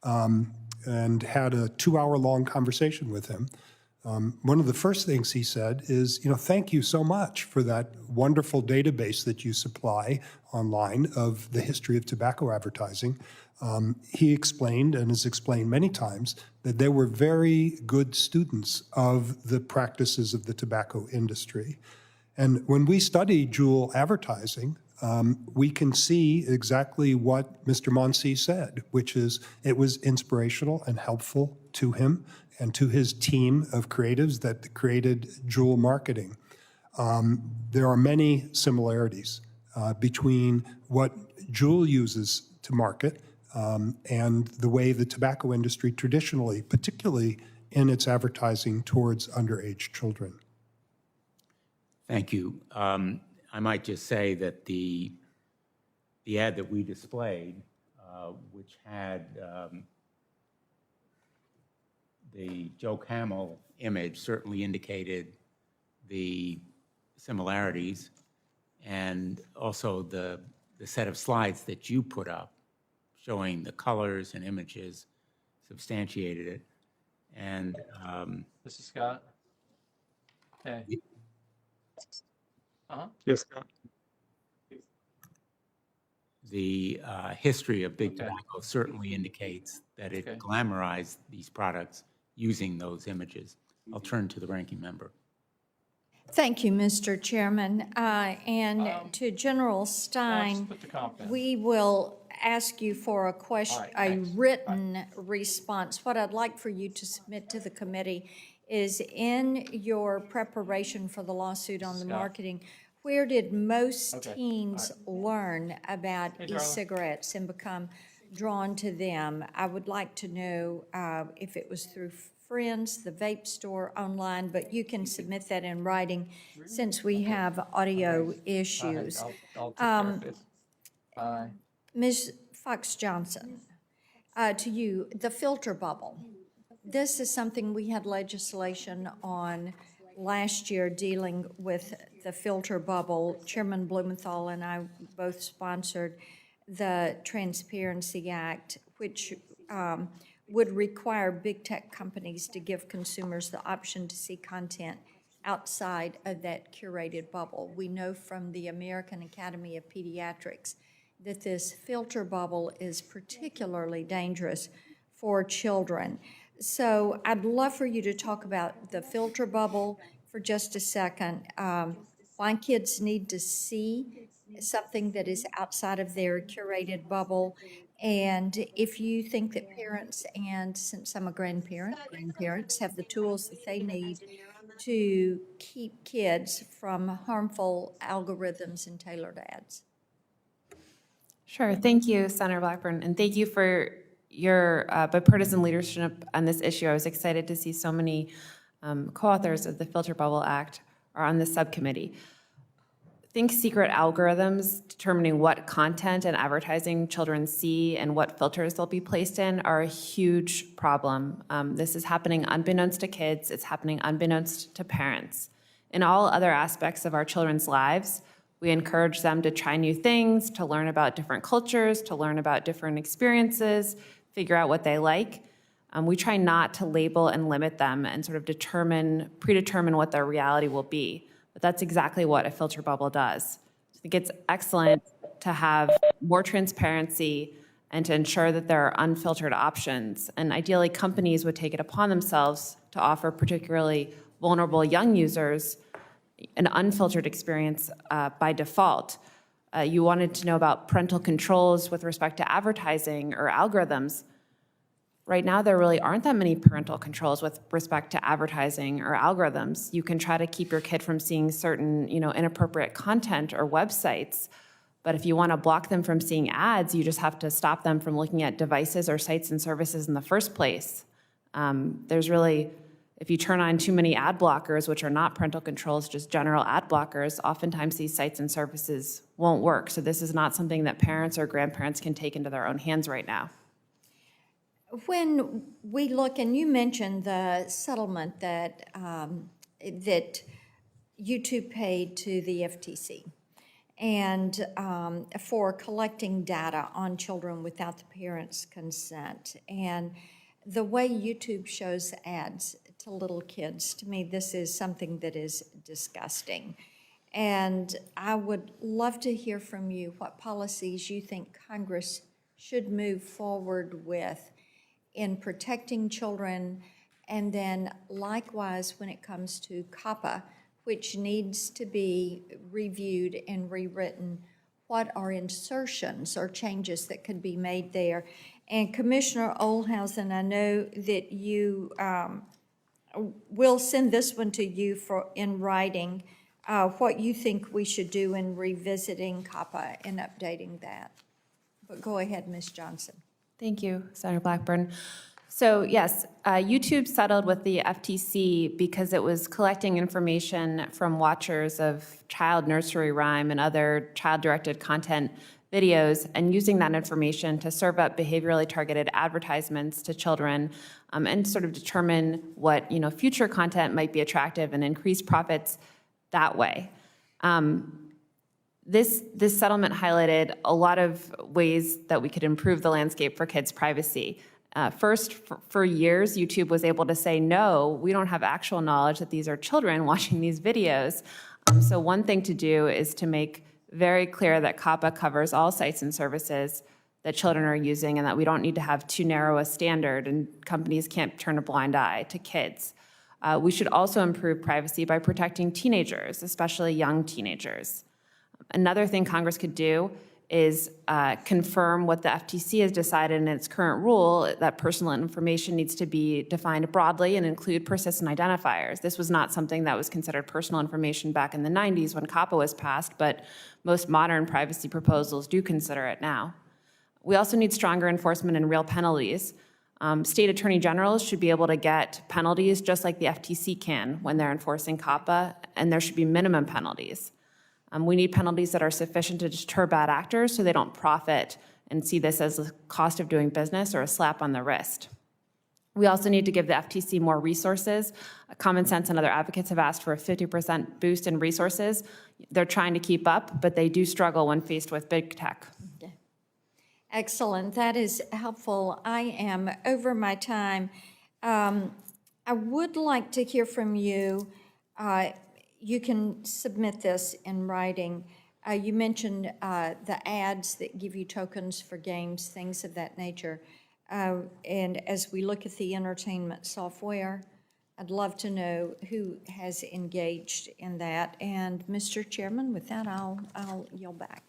and had a 2-hour-long conversation with him. One of the first things he said is, thank you so much for that wonderful database that you supply online of the history of tobacco advertising. He explained, and has explained many times, that they were very good students of the practices of the tobacco industry. And when we study Juul advertising, we can see exactly what Mr. Monsey said, which is it was inspirational and helpful to him and to his team of creatives that created Juul marketing. There are many similarities between what Juul uses to market and the way the tobacco industry traditionally, particularly in its advertising towards underage children. Thank you. I might just say that the ad that we displayed, which had the Joe Camel image, certainly indicated the similarities, and also the set of slides that you put up showing the colors and images substantiated it. And This is Scott. Hey. Yes. the history of big tobacco certainly indicates that it glamorized these products using those images. I'll turn to the ranking member. Thank you, Mr. Chairman. And to General Stein, Put the comp in. we will ask you for a question, All right, a thanks. written response. What I'd like for you to submit to the committee is in your preparation for the lawsuit on the Scott. marketing, where did most Okay, teens learn about Darla. e-cigarettes and become drawn to them? I would like to know if it was through friends, the vape store, online, but you can submit that in writing since we have audio issues. I'll take care of it. Bye. Ms. Fox Johnson, to you, the filter bubble. This is something we had legislation on last year dealing with the filter bubble. Chairman Blumenthal and I both sponsored the Transparency Act, which would require big tech companies to give consumers the option to see content outside of that curated bubble. We know from the American Academy of Pediatrics that this filter bubble is particularly dangerous for children. So I'd love for you to talk about the filter bubble for just a second. Why kids need to see something that is outside of their curated bubble, and if you think that parents, and since I'm a grandparents have the tools that they need to keep kids from harmful algorithms and tailored ads. Sure. Thank you, Senator Blackburn, and thank you for your bipartisan leadership on this issue. I was excited to see so many co-authors of the Filter Bubble Act are on this subcommittee. Think secret algorithms determining what content and advertising children see and what filters they'll be placed in are a huge problem. This is happening unbeknownst to kids. It's happening unbeknownst to parents. In all other aspects of our children's lives, we encourage them to try new things, to learn about different cultures, to learn about different experiences, figure out what they like. We try not to label and limit them and sort of predetermine what their reality will be. But that's exactly what a filter bubble does. I think it's excellent to have more transparency and to ensure that there are unfiltered options. And ideally, companies would take it upon themselves to offer particularly vulnerable young users an unfiltered experience by default. You wanted to know about parental controls with respect to advertising or algorithms. right now there really aren't that many parental controls with respect to advertising or algorithms. You can try to keep your kid from seeing certain, inappropriate content or websites, but if you want to block them from seeing ads, you just have to stop them from looking at devices or sites and services in the first place. If you turn on too many ad blockers, which are not parental controls, just general ad blockers, oftentimes these sites and services won't work. So this is not something that parents or grandparents can take into their own hands right now. When we look, and you mentioned the settlement that that YouTube paid to the FTC, and for collecting data on children without the parents' consent, and the way YouTube shows ads to little kids, to me, this is something that is disgusting. And I would love to hear from you what policies you think Congress should move forward with in protecting children, and then likewise when it comes to COPPA, which needs to be reviewed and rewritten, what are insertions or changes that could be made there? And Commissioner Oldhausen, I know that you will send this one to you in writing, what you think we should do in revisiting COPPA and updating that. But go ahead, Ms. Johnson. Thank you, Senator Blackburn. So yes, YouTube settled with the FTC because it was collecting information from watchers of child nursery rhyme and other child-directed content videos and using that information to serve up behaviorally targeted advertisements to children and sort of determine what future content might be attractive and increase profits that way. This settlement highlighted a lot of ways that we could improve the landscape for kids' privacy. First, for years, YouTube was able to say, no, we don't have actual knowledge that these are children watching these videos. So one thing to do is to make very clear that COPPA covers all sites and services that children are using and that we don't need to have too narrow a standard and companies can't turn a blind eye to kids. We should also improve privacy by protecting teenagers, especially young teenagers. Another thing Congress could do is confirm what the FTC has decided in its current rule, that personal information needs to be defined broadly and include persistent identifiers. This was not something that was considered personal information back in the 90s when COPPA was passed, but most modern privacy proposals do consider it now. We also need stronger enforcement and real penalties. State attorney generals should be able to get penalties just like the FTC can when they're enforcing COPPA, and there should be minimum penalties. We need penalties that are sufficient to deter bad actors so they don't profit and see this as a cost of doing business or a slap on the wrist. We also need to give the FTC more resources. Common Sense and other advocates have asked for a 50% boost in resources. They're trying to keep up, but they do struggle when faced with big tech. Excellent. That is helpful. I am over my time. I would like to hear from you. You can submit this in writing. You mentioned the ads that give you tokens for games, things of that nature. And as we look at the entertainment software, I'd love to know who has engaged in that. And Mr. Chairman, with that, I'll yield back.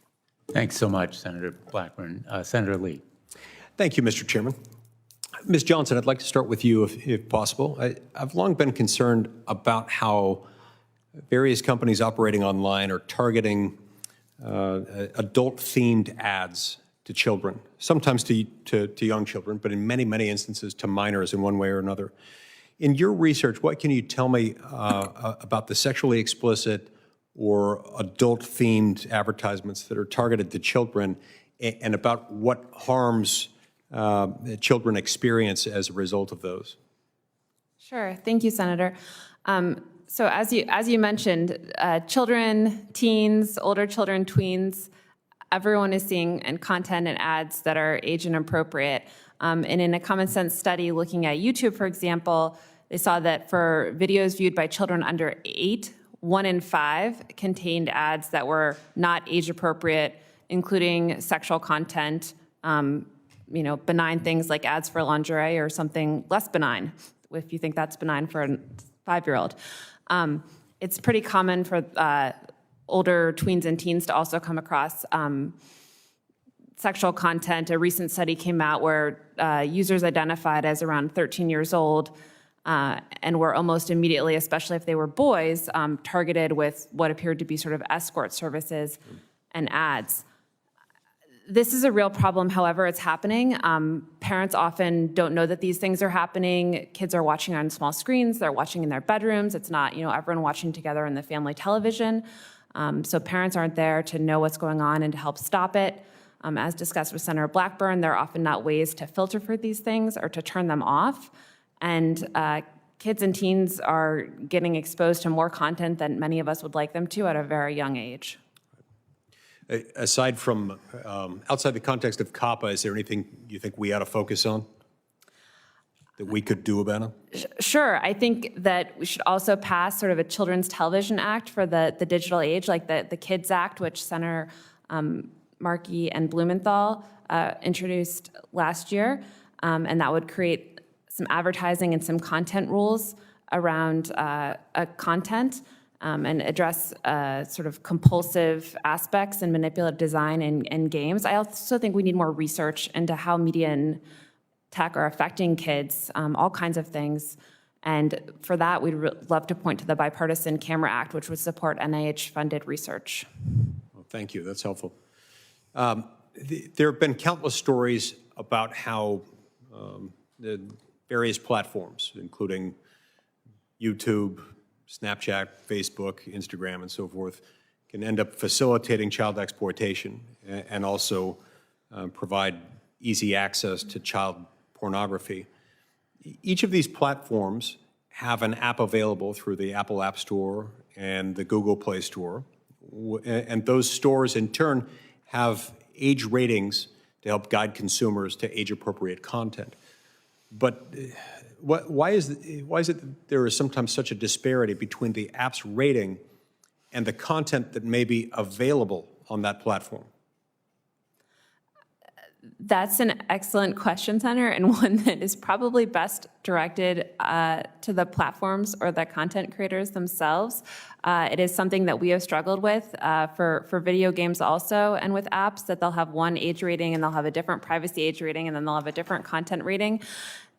Thanks so much, Senator Blackburn. Senator Lee. Thank you, Mr. Chairman. Ms. Johnson, I'd like to start with you if possible. I've long been concerned about how various companies operating online are targeting adult-themed ads to children, sometimes to young children, but in many, many instances to minors in one way or another. In your research, what can you tell me about the sexually explicit or adult-themed advertisements that are targeted to children and about what harms children experience as a result of those? Sure. Thank you, Senator. So as you mentioned, children, teens, older children, tweens, everyone is seeing content and ads that are age inappropriate. And in a Common Sense study looking at YouTube, for example, they saw that for videos viewed by children under 8, 1 in 5 contained ads that were not age appropriate, including sexual content, benign things like ads for lingerie or something less benign, if you think that's benign for a 5-year-old. It's pretty common for older tweens and teens to also come across sexual content. A recent study came out where users identified as around 13 years old and were almost immediately, especially if they were boys, targeted with what appeared to be sort of escort services and ads. This is a real problem, however, it's happening. Parents often don't know that these things are happening. Kids are watching on small screens, they're watching in their bedrooms. It's not, everyone watching together in the family television. So parents aren't there to know what's going on and to help stop it. As discussed with Senator Blackburn, there are often not ways to filter for these things or to turn them off. And kids and teens are getting exposed to more content than many of us would like them to at a very young age. Aside from, outside the context of COPPA, is there anything you think we ought to focus on that we could do about it? Sure. I think that we should also pass sort of a Children's Television Act for the digital age, like the KIDS Act, which Senator Markey and Blumenthal introduced last year. And that would create some advertising and some content rules around content. And address sort of compulsive aspects and manipulative design in games. I also think we need more research into how media and tech are affecting kids, all kinds of things. And for that, we'd love to point to the Bipartisan Camera Act, which would support NIH-funded research. Well, thank you. That's helpful. There have been countless stories about how the various platforms, including YouTube, Snapchat, Facebook, Instagram, and so forth, can end up facilitating child exploitation and also provide easy access to child pornography. Each of these platforms have an app available through the Apple App Store and the Google Play Store, and those stores in turn have age ratings to help guide consumers to age-appropriate content. But why is it that there is sometimes such a disparity between the app's rating and the content that may be available on that platform? That's an excellent question, Senator, and one that is probably best directed to the platforms or the content creators themselves. It is something that we have struggled with for video games also, and with apps, that they'll have one age rating and they'll have a different privacy age rating, and then they'll have a different content rating.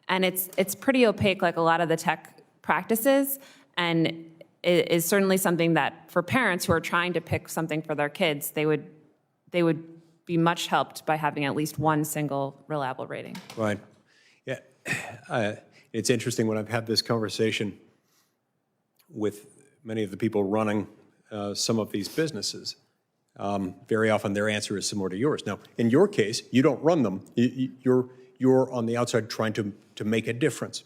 And it's pretty opaque, like a lot of the tech practices, and it is certainly something that for parents who are trying to pick something for their kids, they would be much helped by having at least one single reliable rating. Right. Yeah. It's interesting when I've had this conversation with many of the people running some of these businesses. Very often their answer is similar to yours. Now, in your case, you don't run them. You're on the outside trying to make a difference.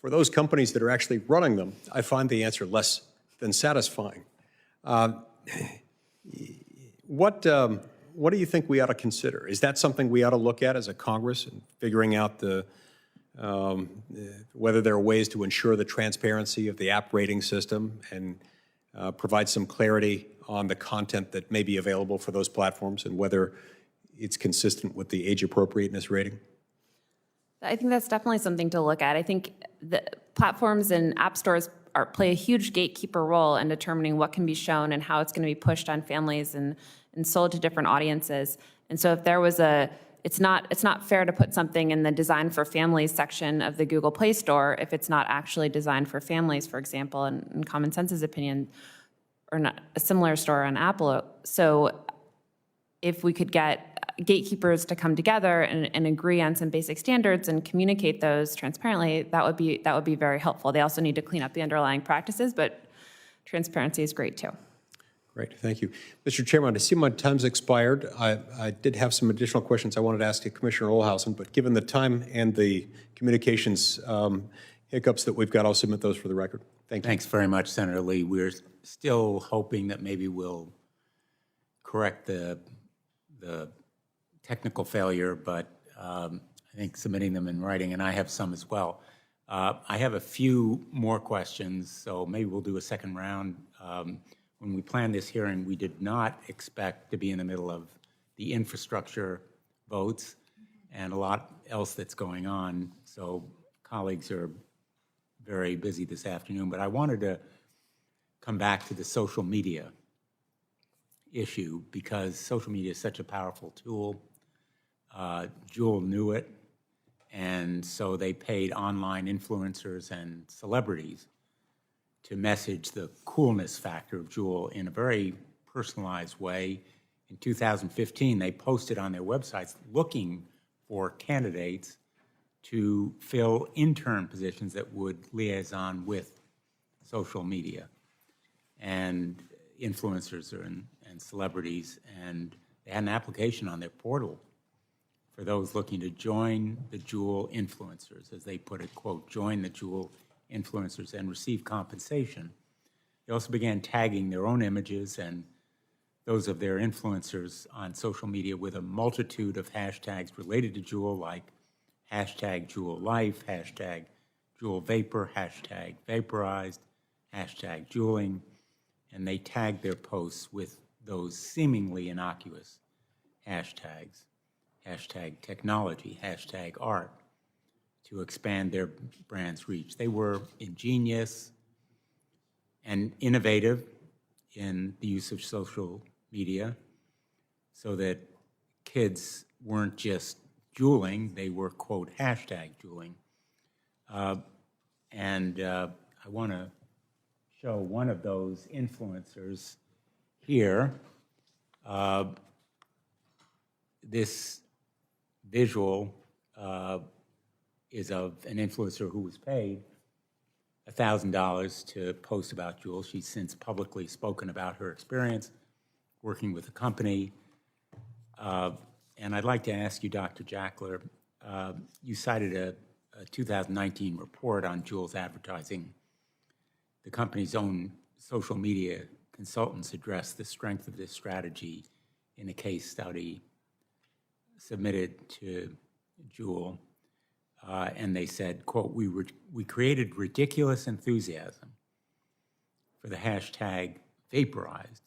For those companies that are actually running them, I find the answer less than satisfying. What do you think we ought to consider? Is that something we ought to look at as a Congress, and figuring out whether there are ways to ensure the transparency of the app rating system and provide some clarity on the content that may be available for those platforms and whether it's consistent with the age appropriateness rating? I think that's definitely something to look at. I think the platforms and app stores play a huge gatekeeper role in determining what can be shown and how it's going to be pushed on families and sold to different audiences. And so if there was it's not fair to put something in the design for families section of the Google Play Store if it's not actually designed for families, for example, in Common Sense's opinion, or not a similar store on Apple. So if we could get gatekeepers to come together and agree on some basic standards and communicate those transparently, that would be very helpful. They also need to clean up the underlying practices, but transparency is great too. Great, thank you. Mr. Chairman, I see my time's expired. I did have some additional questions I wanted to ask you, Commissioner Olhausen, but given the time and the communications hiccups that we've got, I'll submit those for the record. Thank you. Thanks very much, Senator Lee. We're still hoping that maybe we'll correct the technical failure, but I think submitting them in writing, and I have some as well. I have a few more questions, so maybe we'll do a second round. When we planned this hearing, we did not expect to be in the middle of the infrastructure votes and a lot else that's going on, so colleagues are very busy this afternoon, but I wanted to come back to the social media issue because social media is such a powerful tool Jewel knew it, and so they paid online influencers and celebrities to message the coolness factor of Jewel in a very personalized way. In 2015, they posted on their websites looking for candidates to fill intern positions that would liaison with social media and influencers and celebrities. And they had an application on their portal for those looking to join the Jewel influencers, as they put it, quote, join the Jewel influencers and receive compensation. They also began tagging their own images and those of their influencers on social media with a multitude of hashtags related to Jewel, like hashtag Jewel Life, hashtag Jewel Vapor, hashtag Vaporized, hashtag Jeweling, and they tagged their posts with those seemingly innocuous hashtags, hashtag technology, hashtag art, to expand their brand's reach. They were ingenious and innovative in the use of social media so that kids weren't just jeweling, they were, quote, hashtag jeweling. I want to show one of those influencers here. This visual is of an influencer who was paid $1,000 to post about Jewel. She's since publicly spoken about her experience working with the company. And I'd like to ask you, Dr. Jackler, you cited a 2019 report on Jewel's advertising. The company's own social media consultants addressed the strength of this strategy in a case study submitted to Jewel. And they said, quote, we created ridiculous enthusiasm for the hashtag vaporized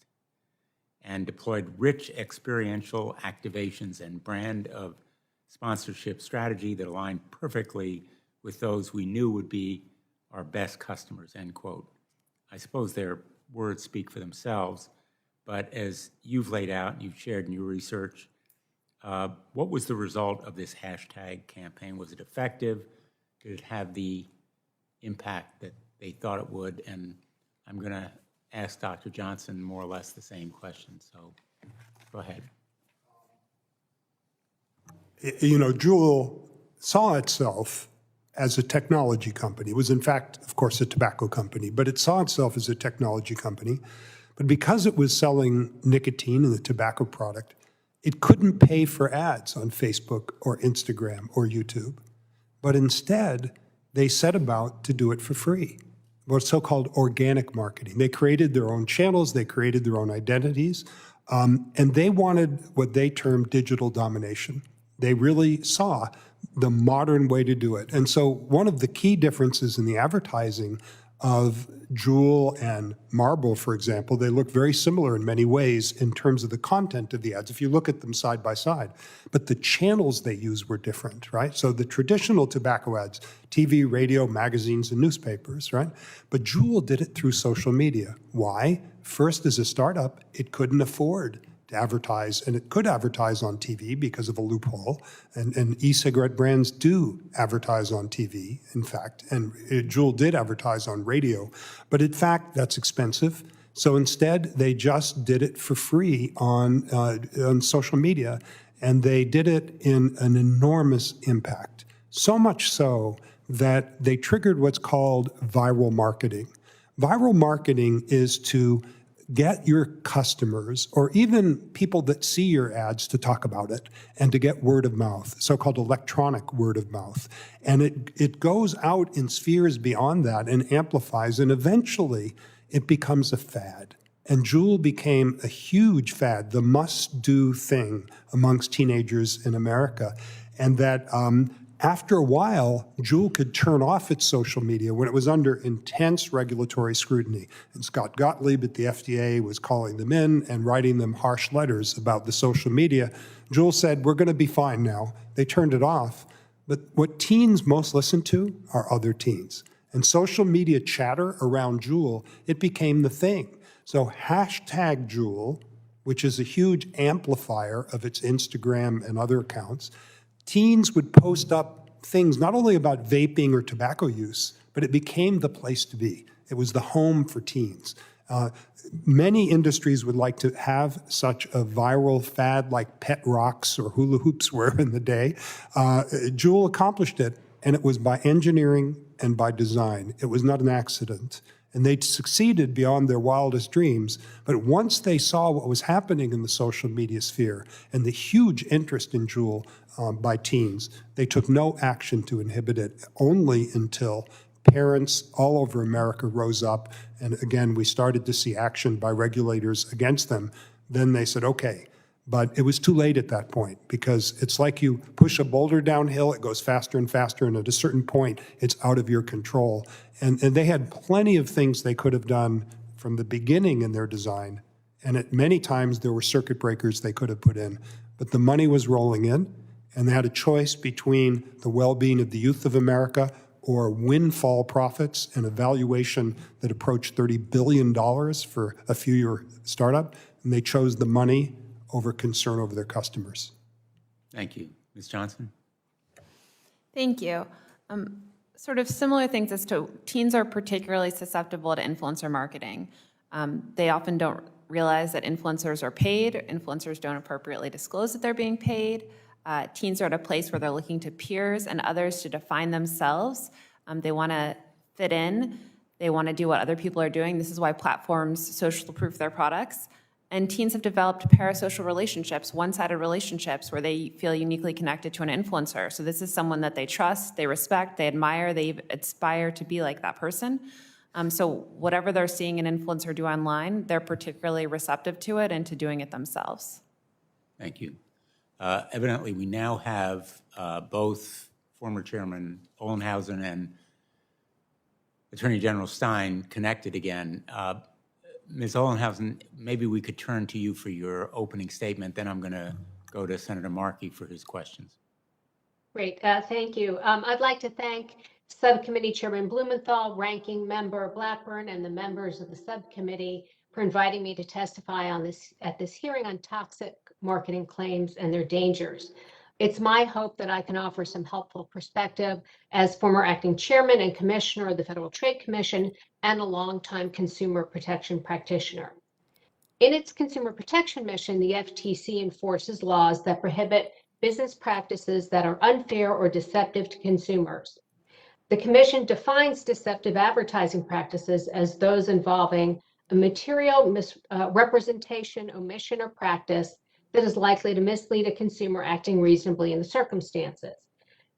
and deployed rich experiential activations and brand of sponsorship strategy that aligned perfectly with those we knew would be our best customers, end quote. I suppose their words speak for themselves, but as you've laid out and you've shared in your research, what was the result of this hashtag campaign? Was it effective? Did it have the impact that they thought it would? And I'm going to ask Dr. Johnson more or less the same question, so go ahead. You know, Jewel saw itself as a technology company. It was, in fact, of course, a tobacco company, but it saw itself as a technology company. But because it was selling nicotine in the tobacco product, it couldn't pay for ads on Facebook or Instagram or YouTube. But instead, they set about to do it for free, what's so-called organic marketing. They created their own channels, they created their own identities, and they wanted what they termed digital domination. They really saw the modern way to do it. And so one of the key differences in the advertising of Jewel and Marlboro, for example, they look very similar in many ways in terms of the content of the ads, if you look at them side by side. But the channels they used were different, right? So the traditional tobacco ads, TV, radio, magazines, and newspapers, right? But Jewel did it through social media. Why? First, as a startup, it couldn't afford to advertise, and it could advertise on TV because of a loophole, and e-cigarette brands do advertise on TV, in fact, and Jewel did advertise on radio, but in fact, that's expensive. So instead, they just did it for free on social media, and they did it in an enormous impact. So much so that they triggered what's called viral marketing. Viral marketing is to get your customers or even people that see your ads to talk about it and to get word of mouth, so-called electronic word of mouth. And it goes out in spheres beyond that and amplifies, and eventually it becomes a fad. And Jewel became a huge fad, the must-do thing amongst teenagers in America. And that after a while, Jewel could turn off its social media when it was under intense regulatory scrutiny. And Scott Gottlieb at the FDA was calling them in and writing them harsh letters about the social media. Jewel said, we're going to be fine now. They turned it off. But what teens most listen to are other teens. And social media chatter around Jewel, it became the thing. So hashtag Jewel which is a huge amplifier of its Instagram and other accounts, teens would post up things not only about vaping or tobacco use, but it became the place to be. It was the home for teens. Many industries would like to have such a viral fad like pet rocks or hula hoops were in the day. Juul accomplished it, and it was by engineering and by design. It was not an accident. And they succeeded beyond their wildest dreams. But once they saw what was happening in the social media sphere and the huge interest in Juul by teens, they took no action to inhibit it, only until parents all over America rose up. And again, we started to see action by regulators against them. Then they said, okay. But it was too late at that point, because it's like you push a boulder downhill, it goes faster and faster, and at a certain point, it's out of your control. And they had plenty of things they could have done from the beginning in their design. And at many times, there were circuit breakers they could have put in. But the money was rolling in, and they had a choice between the well-being of the youth of America or windfall profits and a valuation that approached $30 billion for a few-year startup. And they chose the money over concern over their customers. Thank you. Ms. Johnson? Thank you. Sort of similar things as to teens are particularly susceptible to influencer marketing. They often don't realize that influencers are paid. Influencers don't appropriately disclose that they're being paid. Teens are at a place where they're looking to peers and others to define themselves. They want to fit in. They want to do what other people are doing. This is why platforms social proof their products. And teens have developed parasocial relationships, one-sided relationships, where they feel uniquely connected to an influencer. So this is someone that they trust, they respect, they admire, they aspire to be like that person. So whatever they're seeing an influencer do online, they're particularly receptive to it and to doing it themselves. Thank you. Evidently, we now have both former Chairman Ollenhausen and Attorney General Stein connected again. Ms. Ollenhausen, maybe we could turn to you for your opening statement, then I'm going to go to Senator Markey for his questions. Great, thank you. I'd like to thank Subcommittee Chairman Blumenthal, Ranking Member Blackburn, and the members of the subcommittee for inviting me to testify on at this hearing on toxic marketing claims and their dangers. It's my hope that I can offer some helpful perspective as former acting chairman and commissioner of the Federal Trade Commission and a longtime consumer protection practitioner. In its consumer protection mission, the FTC enforces laws that prohibit business practices that are unfair or deceptive to consumers. The Commission defines deceptive advertising practices as those involving a material misrepresentation, omission, or practice that is likely to mislead a consumer acting reasonably in the circumstances.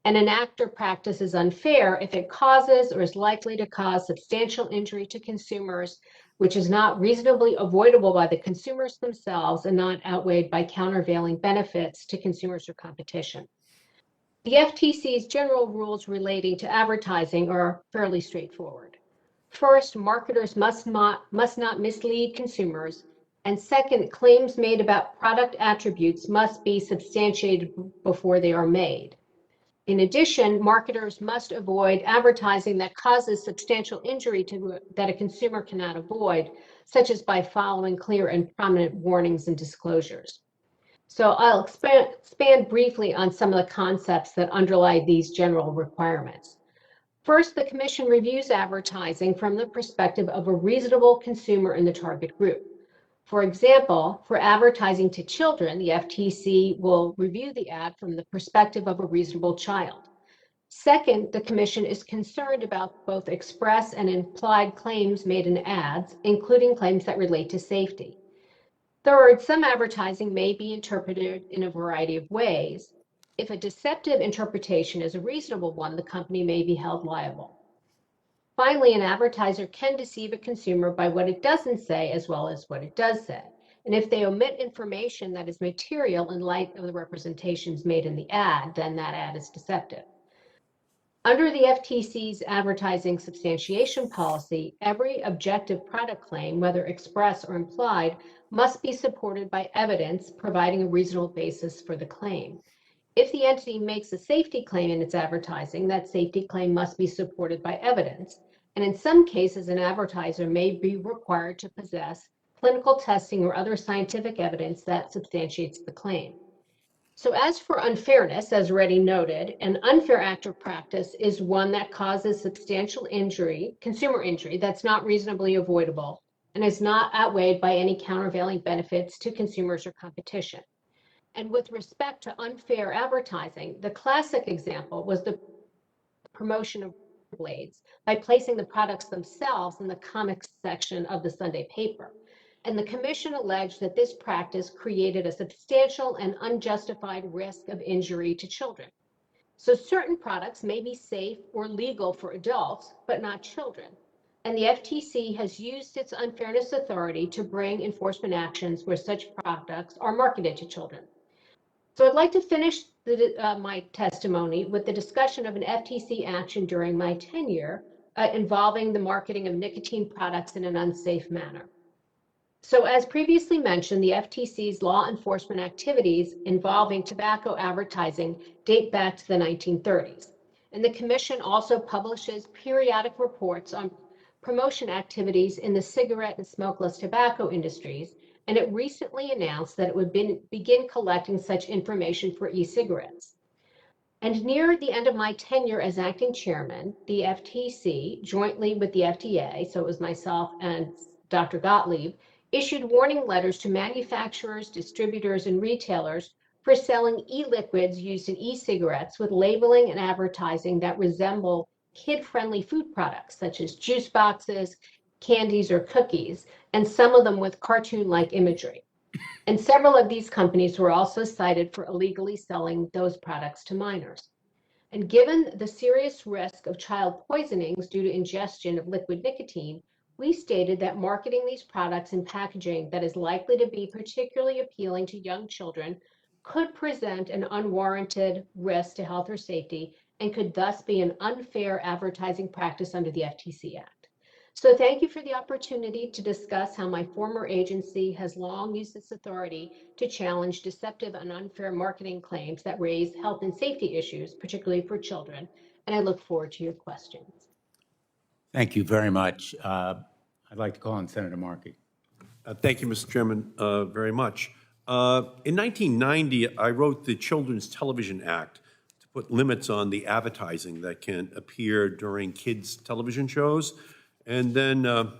And an act or practice is unfair if it causes or is likely to cause substantial injury to consumers, which is not reasonably avoidable by the consumers themselves and not outweighed by countervailing benefits to consumers or competition. The FTC's general rules relating to advertising are fairly straightforward. First, marketers must not mislead consumers. And second, claims made about product attributes must be substantiated before they are made. In addition, marketers must avoid advertising that causes substantial injury that a consumer cannot avoid, such as by following clear and prominent warnings and disclosures. So I'll expand briefly on some of the concepts that underlie these general requirements. First, the Commission reviews advertising from the perspective of a reasonable consumer in the target group. For example, for advertising to children, the FTC will review the ad from the perspective of a reasonable child. Second, the Commission is concerned about both express and implied claims made in ads, including claims that relate to safety. Third, some advertising may be interpreted in a variety of ways. If a deceptive interpretation is a reasonable one, the company may be held liable. Finally, an advertiser can deceive a consumer by what it doesn't say as well as what it does say. And if they omit information that is material in light of the representations made in the ad, then that ad is deceptive. Under the FTC's advertising substantiation policy, every objective product claim, whether express or implied, must be supported by evidence providing a reasonable basis for the claim. If the entity makes a safety claim in its advertising, that safety claim must be supported by evidence. And in some cases, an advertiser may be required to possess clinical testing, or other scientific evidence that substantiates the claim. So as for unfairness, as already noted, an unfair act or practice is one that causes substantial injury, consumer injury, that's not reasonably avoidable and is not outweighed by any countervailing benefits to consumers or competition. And with respect to unfair advertising, the classic example was the promotion of blades by placing the products themselves in the comics section of the Sunday paper. And the commission alleged that this practice created a substantial and unjustified risk of injury to children. So certain products may be safe or legal for adults, but not children. And the FTC has used its unfairness authority to bring enforcement actions where such products are marketed to children. So I'd like to finish my testimony with the discussion of an FTC action during my tenure involving the marketing of nicotine products in an unsafe manner. So as previously mentioned, the FTC's law enforcement activities involving tobacco advertising date back to the 1930s. And the commission also publishes periodic reports on promotion activities in the cigarette and smokeless tobacco industries, and it recently announced that it would begin collecting such information for e-cigarettes. And near the end of my tenure as acting chairman, the FTC, jointly with the FDA, so it was myself and Dr. Gottlieb, issued warning letters to manufacturers, distributors, and retailers for selling e-liquids used in e-cigarettes with labeling and advertising that resemble kid-friendly food products, such as juice boxes, candies, or cookies, and some of them with cartoon-like imagery. And several of these companies were also cited for illegally selling those products to minors. And given the serious risk of child poisonings due to ingestion of liquid nicotine, we stated that marketing these products in packaging that is likely to be particularly appealing to young children could present an unwarranted risk to health or safety and could thus be an unfair advertising practice under the FTC Act. So thank you for the opportunity to discuss how my former agency has long used its authority to challenge deceptive and unfair marketing claims that raise health and safety issues, particularly for children. And I look forward to your questions. Thank you very much. I'd like to call on Senator Markey. Thank you, Mr. Chairman, very much. In 1990, I wrote the Children's Television Act to put limits on the advertising that can appear during kids' television shows. And then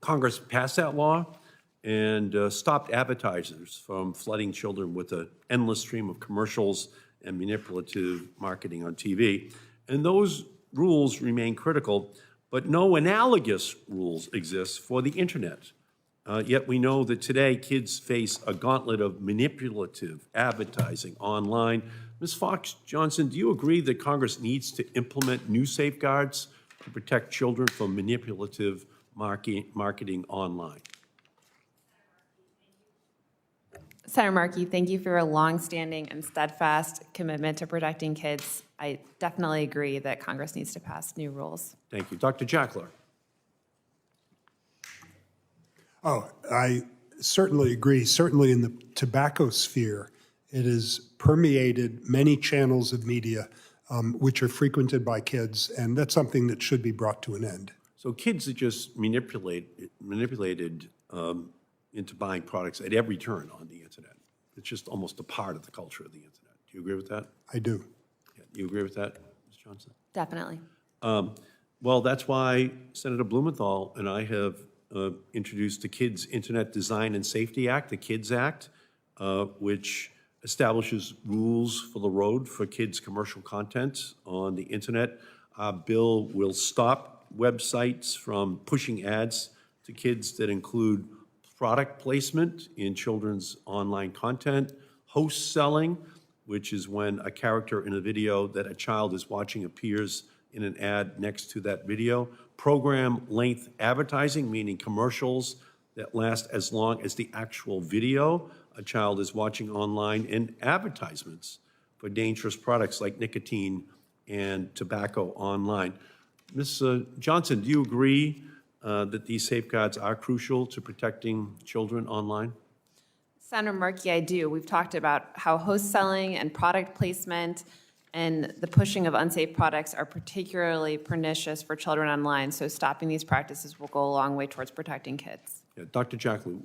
Congress passed that law and stopped advertisers from flooding children with an endless stream of commercials and manipulative marketing on TV. And those rules remain critical, but no analogous rules exist for the internet. Yet we know that today kids face a gauntlet of manipulative advertising online. Ms. Fox Johnson, do you agree that Congress needs to implement new safeguards to protect children from manipulative marketing online? Senator Markey, thank you for your longstanding and steadfast commitment to protecting kids. I definitely agree that Congress needs to pass new rules. Thank you. Dr. Jackler. Oh, I certainly agree. Certainly in the tobacco sphere, it has permeated many channels of media which are frequented by kids, and that's something that should be brought to an end. So kids are just manipulated into buying products at every turn on the internet. It's just almost a part of the culture of the internet. Do you agree with that? I do. Yeah, you agree with that, Ms. Johnson? Definitely. Well, that's why Senator Blumenthal and I have introduced the Kids Internet Design and Safety Act, the KIDS Act, which establishes rules for the road for kids' commercial content on the internet. Our bill will stop websites from pushing ads to kids that include product placement in children's online content, host selling, which is when a character in a video that a child is watching appears in an ad next to that video, program length advertising, meaning commercials that last as long as the actual video a child is watching online, and advertisements for dangerous products like nicotine and tobacco online. Ms. Johnson, do you agree that these safeguards are crucial to protecting children online? Senator Markey, I do. We've talked about how host selling and product placement and the pushing of unsafe products are particularly pernicious for children online, so stopping these practices will go a long way towards protecting kids. Yeah, Dr. Jackley,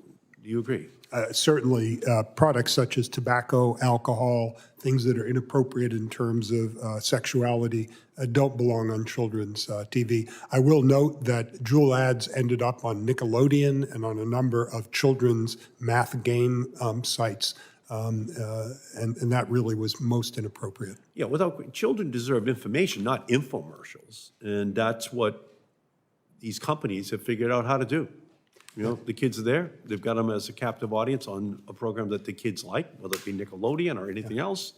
do you agree? Certainly, products such as tobacco, alcohol, things that are inappropriate in terms of sexuality don't belong on children's TV. I will note that Juul ads ended up on Nickelodeon and on a number of children's math game sites, and that really was most inappropriate. Yeah, children deserve information, not infomercials. And that's what these companies have figured out how to do. You know, the kids are there. They've got them as a captive audience on a program that the kids like, whether it be Nickelodeon or anything else.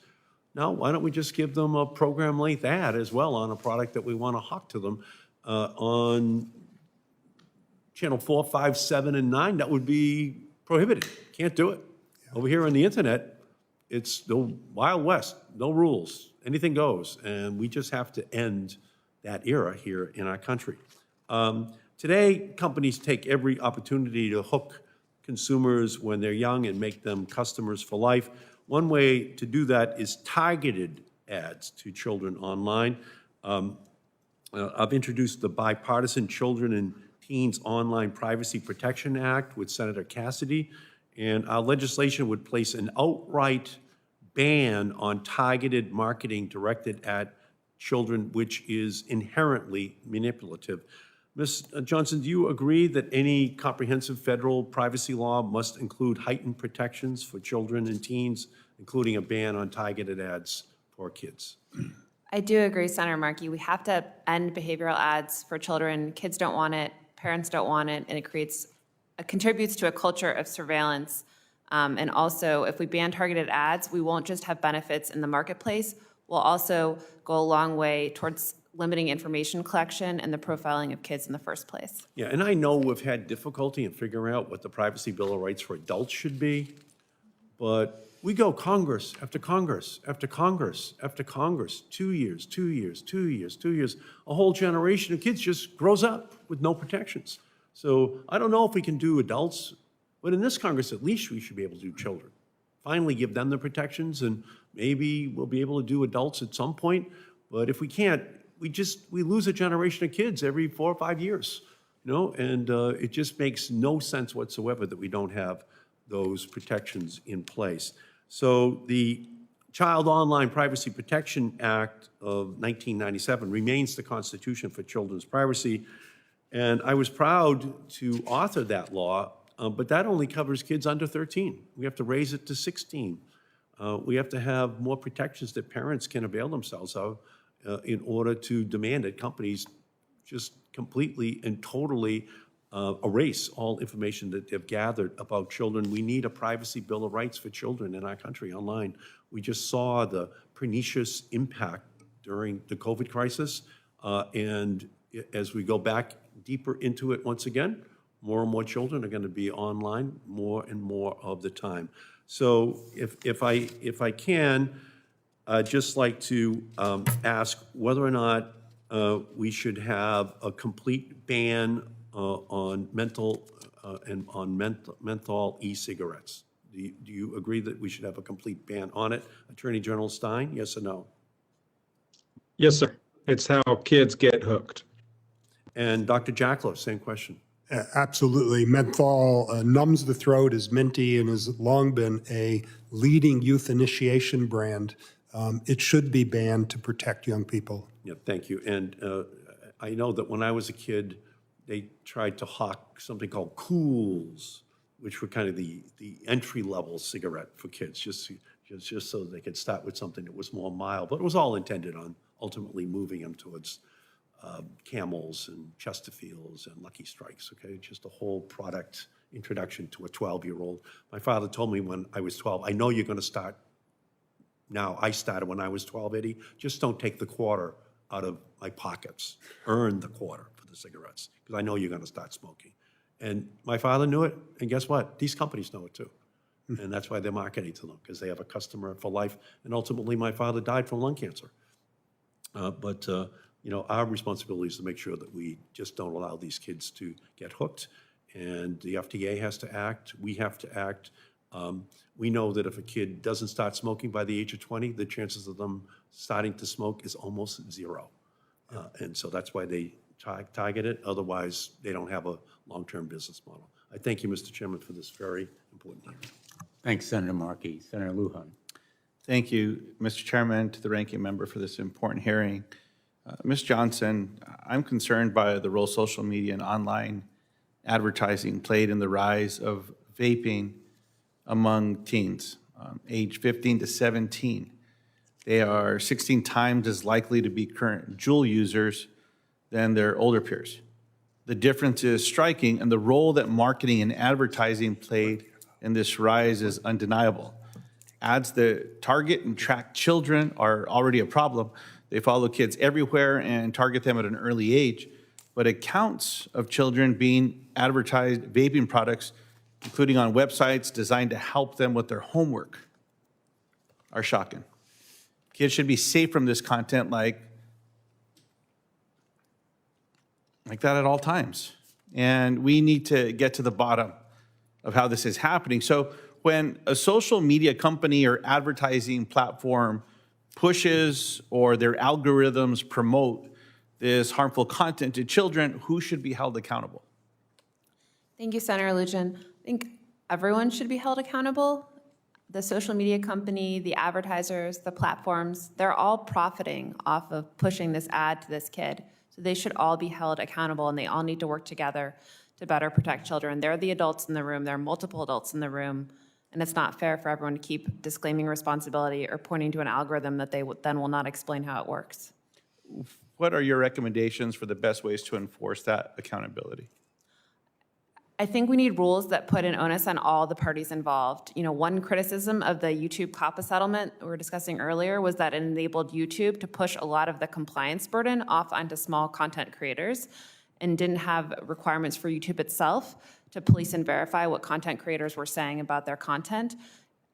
Now, why don't we just give them a program length ad as well on a product that we want to hawk to them on channel 4, 5, 7, and 9? That would be prohibited. Can't do it. Over here on the internet, it's the Wild West, no rules, anything goes. And we just have to end that era here in our country. Today, companies take every opportunity to hook consumers when they're young and make them customers for life. One way to do that is targeted ads to children online. I've introduced the Bipartisan Children and Teens Online Privacy Protection Act with Senator Cassidy, and our legislation would place an outright ban on targeted marketing directed at children, which is inherently manipulative. Ms. Johnson, do you agree that any comprehensive federal privacy law must include heightened protections for children and teens, including a ban on targeted ads for kids? I do agree, Senator Markey. We have to end behavioral ads for children. Kids don't want it, parents don't want it, and it contributes to a culture of surveillance. And also, if we ban targeted ads, we won't just have benefits in the marketplace. We'll also go a long way towards limiting information collection and the profiling of kids in the first place. Yeah, and I know we've had difficulty in figuring out what the Privacy Bill of Rights for adults should be, but we go Congress after Congress after Congress after Congress, 2 years, 2 years, 2 years, 2 years. A whole generation of kids just grows up with no protections. So I don't know if we can do adults, but in this Congress, at least we should be able to do children. Finally give them the protections, and maybe we'll be able to do adults at some point. But if we can't, we lose a generation of kids every 4 or 5 years, you know, and it just makes no sense whatsoever that we don't have those protections in place. So the Child Online Privacy Protection Act of 1997 remains the Constitution for children's privacy, and I was proud to author that law, but that only covers kids under 13. We have to raise it to 16. We have to have more protections that parents can avail themselves of in order to demand that companies just completely and totally erase all information that they've gathered about children. We need a privacy bill of rights for children in our country online. We just saw the pernicious impact during the COVID crisis, and as we go back deeper into it once again, more and more children are going to be online more and more of the time. So if I can, I'd just like to ask whether or not we should have a complete ban on menthol e-cigarettes. Do you agree that we should have a complete ban on it? Attorney General Stein, yes or no? Yes, sir. It's how kids get hooked. And Dr. Jacklow, same question. Absolutely. Menthol numbs the throat, is minty, and has long been a leading youth initiation brand. It should be banned to protect young people. Yeah, thank you. And I know that when I was a kid, they tried to hawk something called Cools, which were kind of the entry-level cigarette for kids, just so they could start with something that was more mild. But it was all intended on ultimately moving them towards Camels and Chesterfields and Lucky Strikes, okay? Just a whole product introduction to a 12-year-old. My father told me when I was 12, I know you're going to start now. I started when I was 12, Eddie. Just don't take the quarter out of my pockets. Earn the quarter for the cigarettes, because I know you're going to start smoking. And my father knew it, and guess what? These companies know it too. And that's why they're marketing to them, because they have a customer for life. And ultimately, my father died from lung cancer. You know, our responsibility is to make sure that we just don't allow these kids to get hooked. And the FDA has to act. We have to act. We know that if a kid doesn't start smoking by the age of 20, the chances of them starting to smoke is almost zero. And so that's why they target it. Otherwise, they don't have a long-term business model. I thank you, Mr. Chairman, for this very important hearing. Thanks, Senator Markey. Senator Lujan. Thank you, Mr. Chairman, to the ranking member for this important hearing. Ms. Johnson, I'm concerned by the role social media and online advertising played in the rise of vaping among teens, age 15 to 17. They are 16 times as likely to be current Juul users than their older peers. The difference is striking, and the role that marketing and advertising played in this rise is undeniable. Ads that target and track children are already a problem. They follow kids everywhere and target them at an early age. But accounts of children being advertised vaping products, including on websites designed to help them with their homework, are shocking. Kids should be safe from this content like that at all times. And we need to get to the bottom of how this is happening. So when a social media company or advertising platform pushes or their algorithms promote this harmful content to children, who should be held accountable? Thank you, Senator Lujan. I think everyone should be held accountable. The social media company, the advertisers, the platforms, they're all profiting off of pushing this ad to this kid. So they should all be held accountable, and they all need to work together to better protect children. They're the adults in the room. There are multiple adults in the room, and it's not fair for everyone to keep disclaiming responsibility or pointing to an algorithm that they then will not explain how it works. What are your recommendations for the best ways to enforce that accountability? I think we need rules that put an onus on all the parties involved. You know, one criticism of the YouTube COPPA settlement we were discussing earlier was that it enabled YouTube to push a lot of the compliance burden off onto small content creators and didn't have requirements for YouTube itself to police and verify what content creators were saying about their content.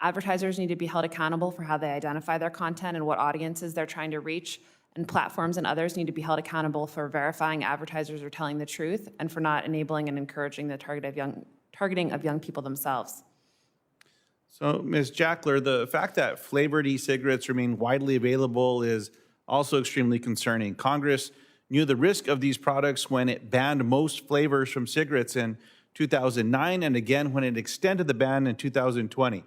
Advertisers need to be held accountable for how they identify their content and what audiences they're trying to reach. And platforms and others need to be held accountable for verifying advertisers are telling the truth and for not enabling and encouraging the targeting of young people themselves. So, Ms. Jackler, the fact that flavored e-cigarettes remain widely available is also extremely concerning. Congress knew the risk of these products when it banned most flavors from cigarettes in 2009 and again when it extended the ban in 2020.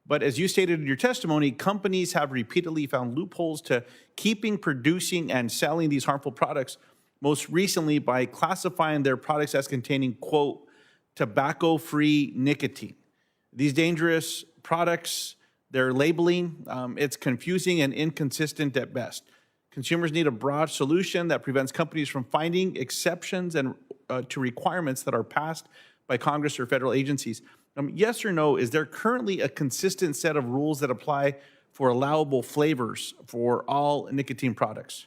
But as you stated in your testimony, companies have repeatedly found loopholes to keeping producing and selling these harmful products, most recently by classifying their products as containing, quote, tobacco-free nicotine. These dangerous products, their labeling, it's confusing and inconsistent at best. Consumers need a broad solution that prevents companies from finding exceptions and to requirements that are passed by Congress or federal agencies. Yes or no, is there currently a consistent set of rules that apply for allowable flavors for all nicotine products?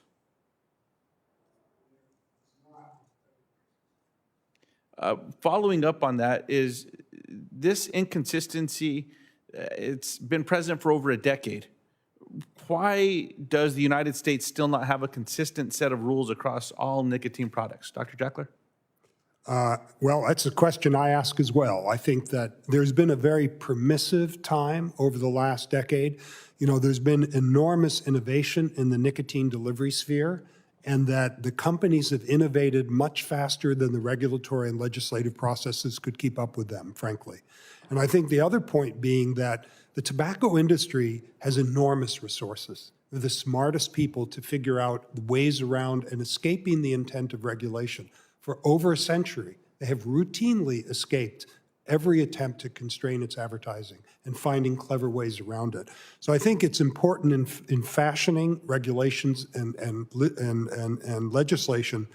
Following up on that, is this inconsistency, it's been present for over a decade. Why does the United States still not have a consistent set of rules across all nicotine products? Dr. Jackler? Well, that's a question I ask as well. I think that there's been a very permissive time over the last decade. You know, there's been enormous innovation in the nicotine delivery sphere, and that the companies have innovated much faster than the regulatory and legislative processes could keep up with them, frankly. And I think the other point being that the tobacco industry has enormous resources. They're the smartest people to figure out ways around and escaping the intent of regulation. For over a century, they have routinely escaped every attempt to constrain its advertising and finding clever ways around it. So I think it's important in fashioning regulations and legislation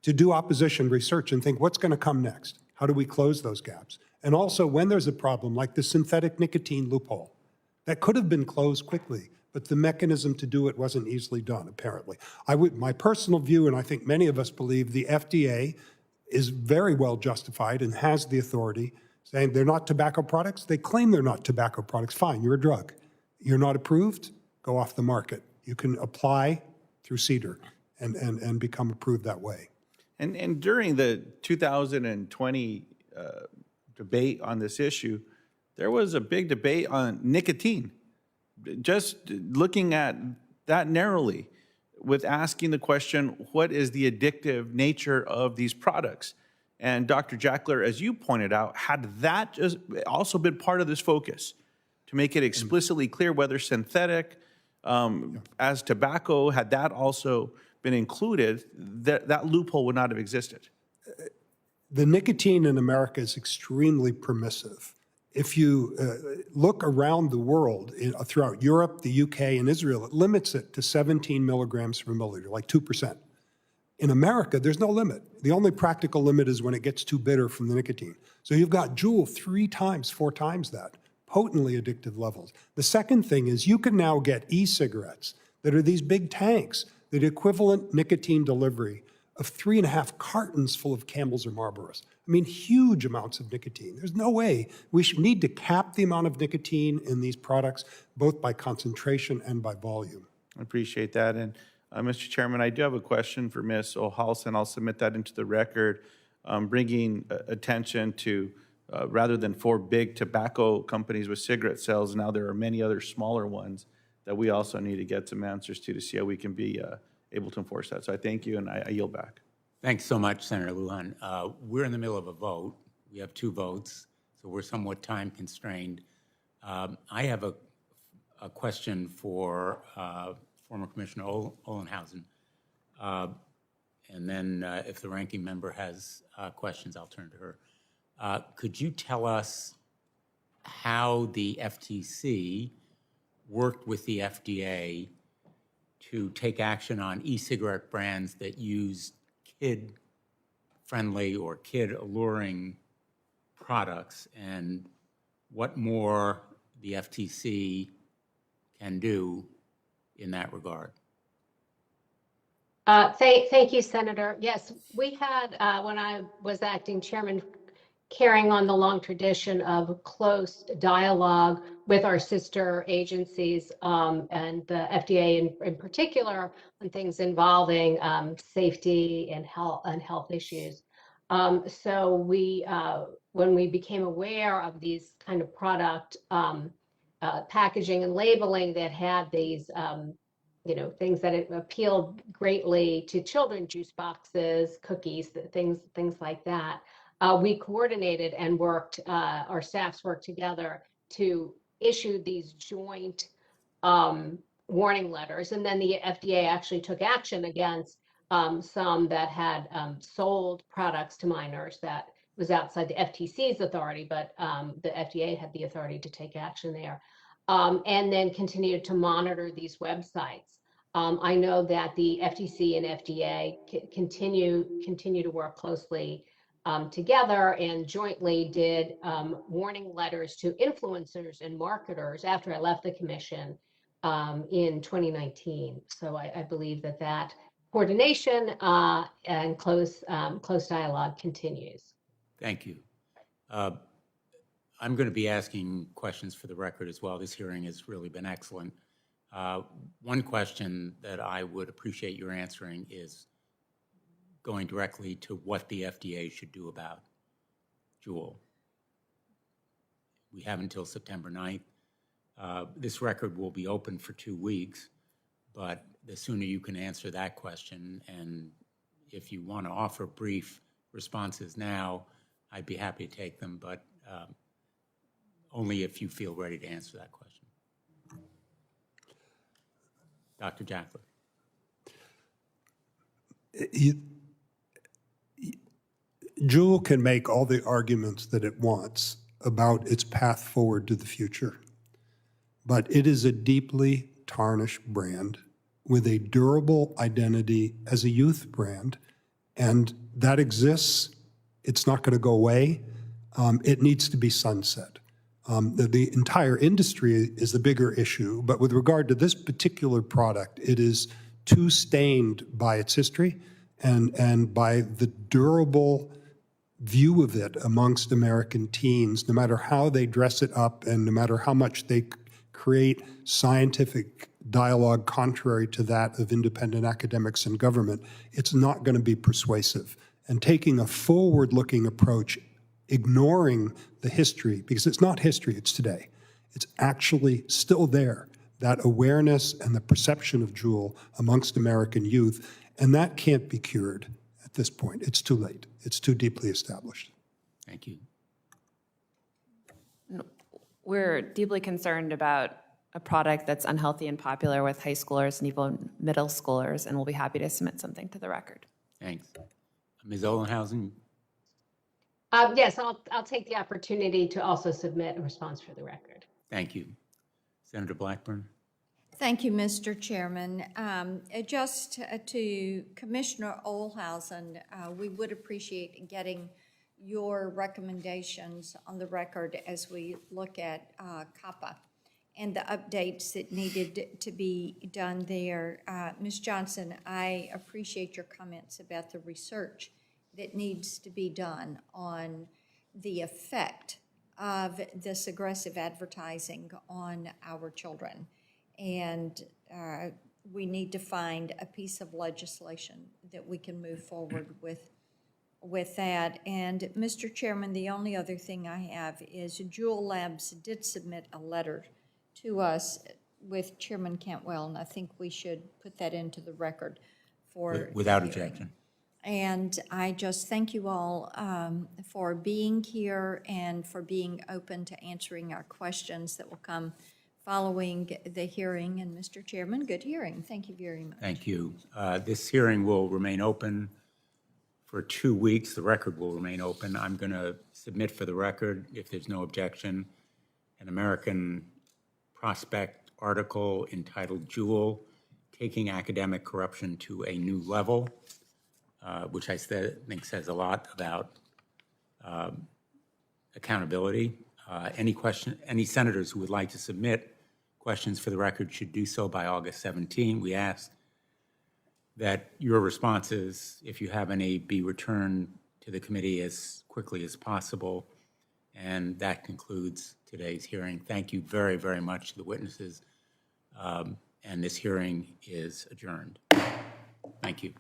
to do opposition research and think, what's going to come next? How do we close those gaps? And also, when there's a problem like the synthetic nicotine loophole, that could have been closed quickly, but the mechanism to do it wasn't easily done, apparently. My personal view, and I think many of us believe, the FDA is very well justified and has the authority, saying they're not tobacco products. They claim they're not tobacco products. Fine, you're a drug. You're not approved, go off the market. You can apply through CEDAR and become approved that way. And during the 2020 debate on this issue, there was a big debate on nicotine. Just looking at that narrowly, with asking the question, what is the addictive nature of these products? And Dr. Jackler, as you pointed out, had that just also been part of this focus to make it explicitly clear whether synthetic as tobacco, had that also been included, that loophole would not have existed. The nicotine in America is extremely permissive. If you look around the world, throughout Europe, the UK, and Israel, it limits it to 17 milligrams per milliliter, like 2%. In America, there's no limit. The only practical limit is when it gets too bitter from the nicotine. So you've got Juul 3 times, 4 times that, potently addictive levels. The second thing is you can now get e-cigarettes that are these big tanks, the equivalent nicotine delivery of 3.5 cartons full of Camels or Marlboros. I mean, huge amounts of nicotine. There's no way. We should need to cap the amount of nicotine in these products, both by concentration and by volume. I appreciate that. And Mr. Chairman, I do have a question for Ms. O'Halson. I'll submit that into the record, bringing attention to, rather than 4 big tobacco companies with cigarette sales, now there are many other smaller ones that we also need to get some answers to see how we can be able to enforce that. So I thank you, and I yield back. Thanks so much, Senator Lujan. We're in the middle of a vote. We have 2 votes, so we're somewhat time constrained. I have a question for former Commissioner Ohlenhausen. And then if the ranking member has questions, I'll turn to her. Could you tell us how the FTC worked with the FDA to take action on e-cigarette brands that use kid-friendly or kid-alluring products, and what more the FTC can do in that regard? Thank you, Senator. Yes, we had, when I was acting chairman, carrying on the long tradition of close dialogue with our sister agencies and the FDA in particular on things involving safety and health issues. So we, when we became aware of these kind of product packaging and labeling that had these things that appealed greatly to children, juice boxes, cookies, things like that. We coordinated and worked, our staffs worked together to issue these joint warning letters. And then the FDA actually took action against some that had sold products to minors that was outside the FTC's authority, but the FDA had the authority to take action there. And then continued to monitor these websites. I know that the FTC and FDA continue to work closely together and jointly did warning letters to influencers and marketers after I left the commission in 2019. So I believe that coordination and close dialogue continues. Thank you. I'm going to be asking questions for the record as well. This hearing has really been excellent. One question that I would appreciate your answering is going directly to what the FDA should do about Juul. We have until September 9th. This record will be open for 2 weeks, but the sooner you can answer that question, and if you want to offer brief responses now, I'd be happy to take them, but only if you feel ready to answer that question. Dr. Jackler. Juul can make all the arguments that it wants about its path forward to the future, but it is a deeply tarnished brand with a durable identity as a youth brand, and that exists. It's not going to go away. It needs to be sunset. The entire industry is the bigger issue, but with regard to this particular product, it is too stained by its history and by the durable view of it amongst American teens, no matter how they dress it up and no matter how much they create scientific dialogue contrary to that of independent academics and government, it's not going to be persuasive. And taking a forward-looking approach, ignoring the history, because it's not history, it's today. It's actually still there, that awareness and the perception of Juul amongst American youth, and that can't be cured. this point. It's too late. It's too deeply established. Thank you. We're deeply concerned about a product that's unhealthy and popular with high schoolers and even middle schoolers, and we'll be happy to submit something to the record. Thanks. Ms. Olenhausen, Yes, I'll take the opportunity to also submit a response for the record. thank you. Senator Blackburn? Thank you, Mr. Chairman. Just to Commissioner Olhausen, we would appreciate getting your recommendations on the record as we look at COPPA and the updates that needed to be done there. Ms. Johnson, I appreciate your comments about the research that needs to be done on the effect of this aggressive advertising on our children. And we need to find a piece of legislation that we can move forward with that. And Mr. Chairman, the only other thing I have is Jewel Labs did submit a letter to us with Chairman Cantwell, and I think we should put that into the record for Without hearing. objection. And I just thank you all for being here and for being open to answering our questions that will come following the hearing. And Mr. Chairman, good hearing. Thank you very much. Thank you. This hearing will remain open for 2 weeks. The record will remain open. I'm going to submit for the record, if there's no objection, an American Prospect article entitled Jewel, Taking Academic Corruption to a New Level, which I think says a lot about accountability. Any senators who would like to submit questions for the record should do so by August 17. We ask that your responses, if you have any, be returned to the committee as quickly as possible. And that concludes today's hearing. Thank you very, very much to the witnesses. And this hearing is adjourned. Thank you.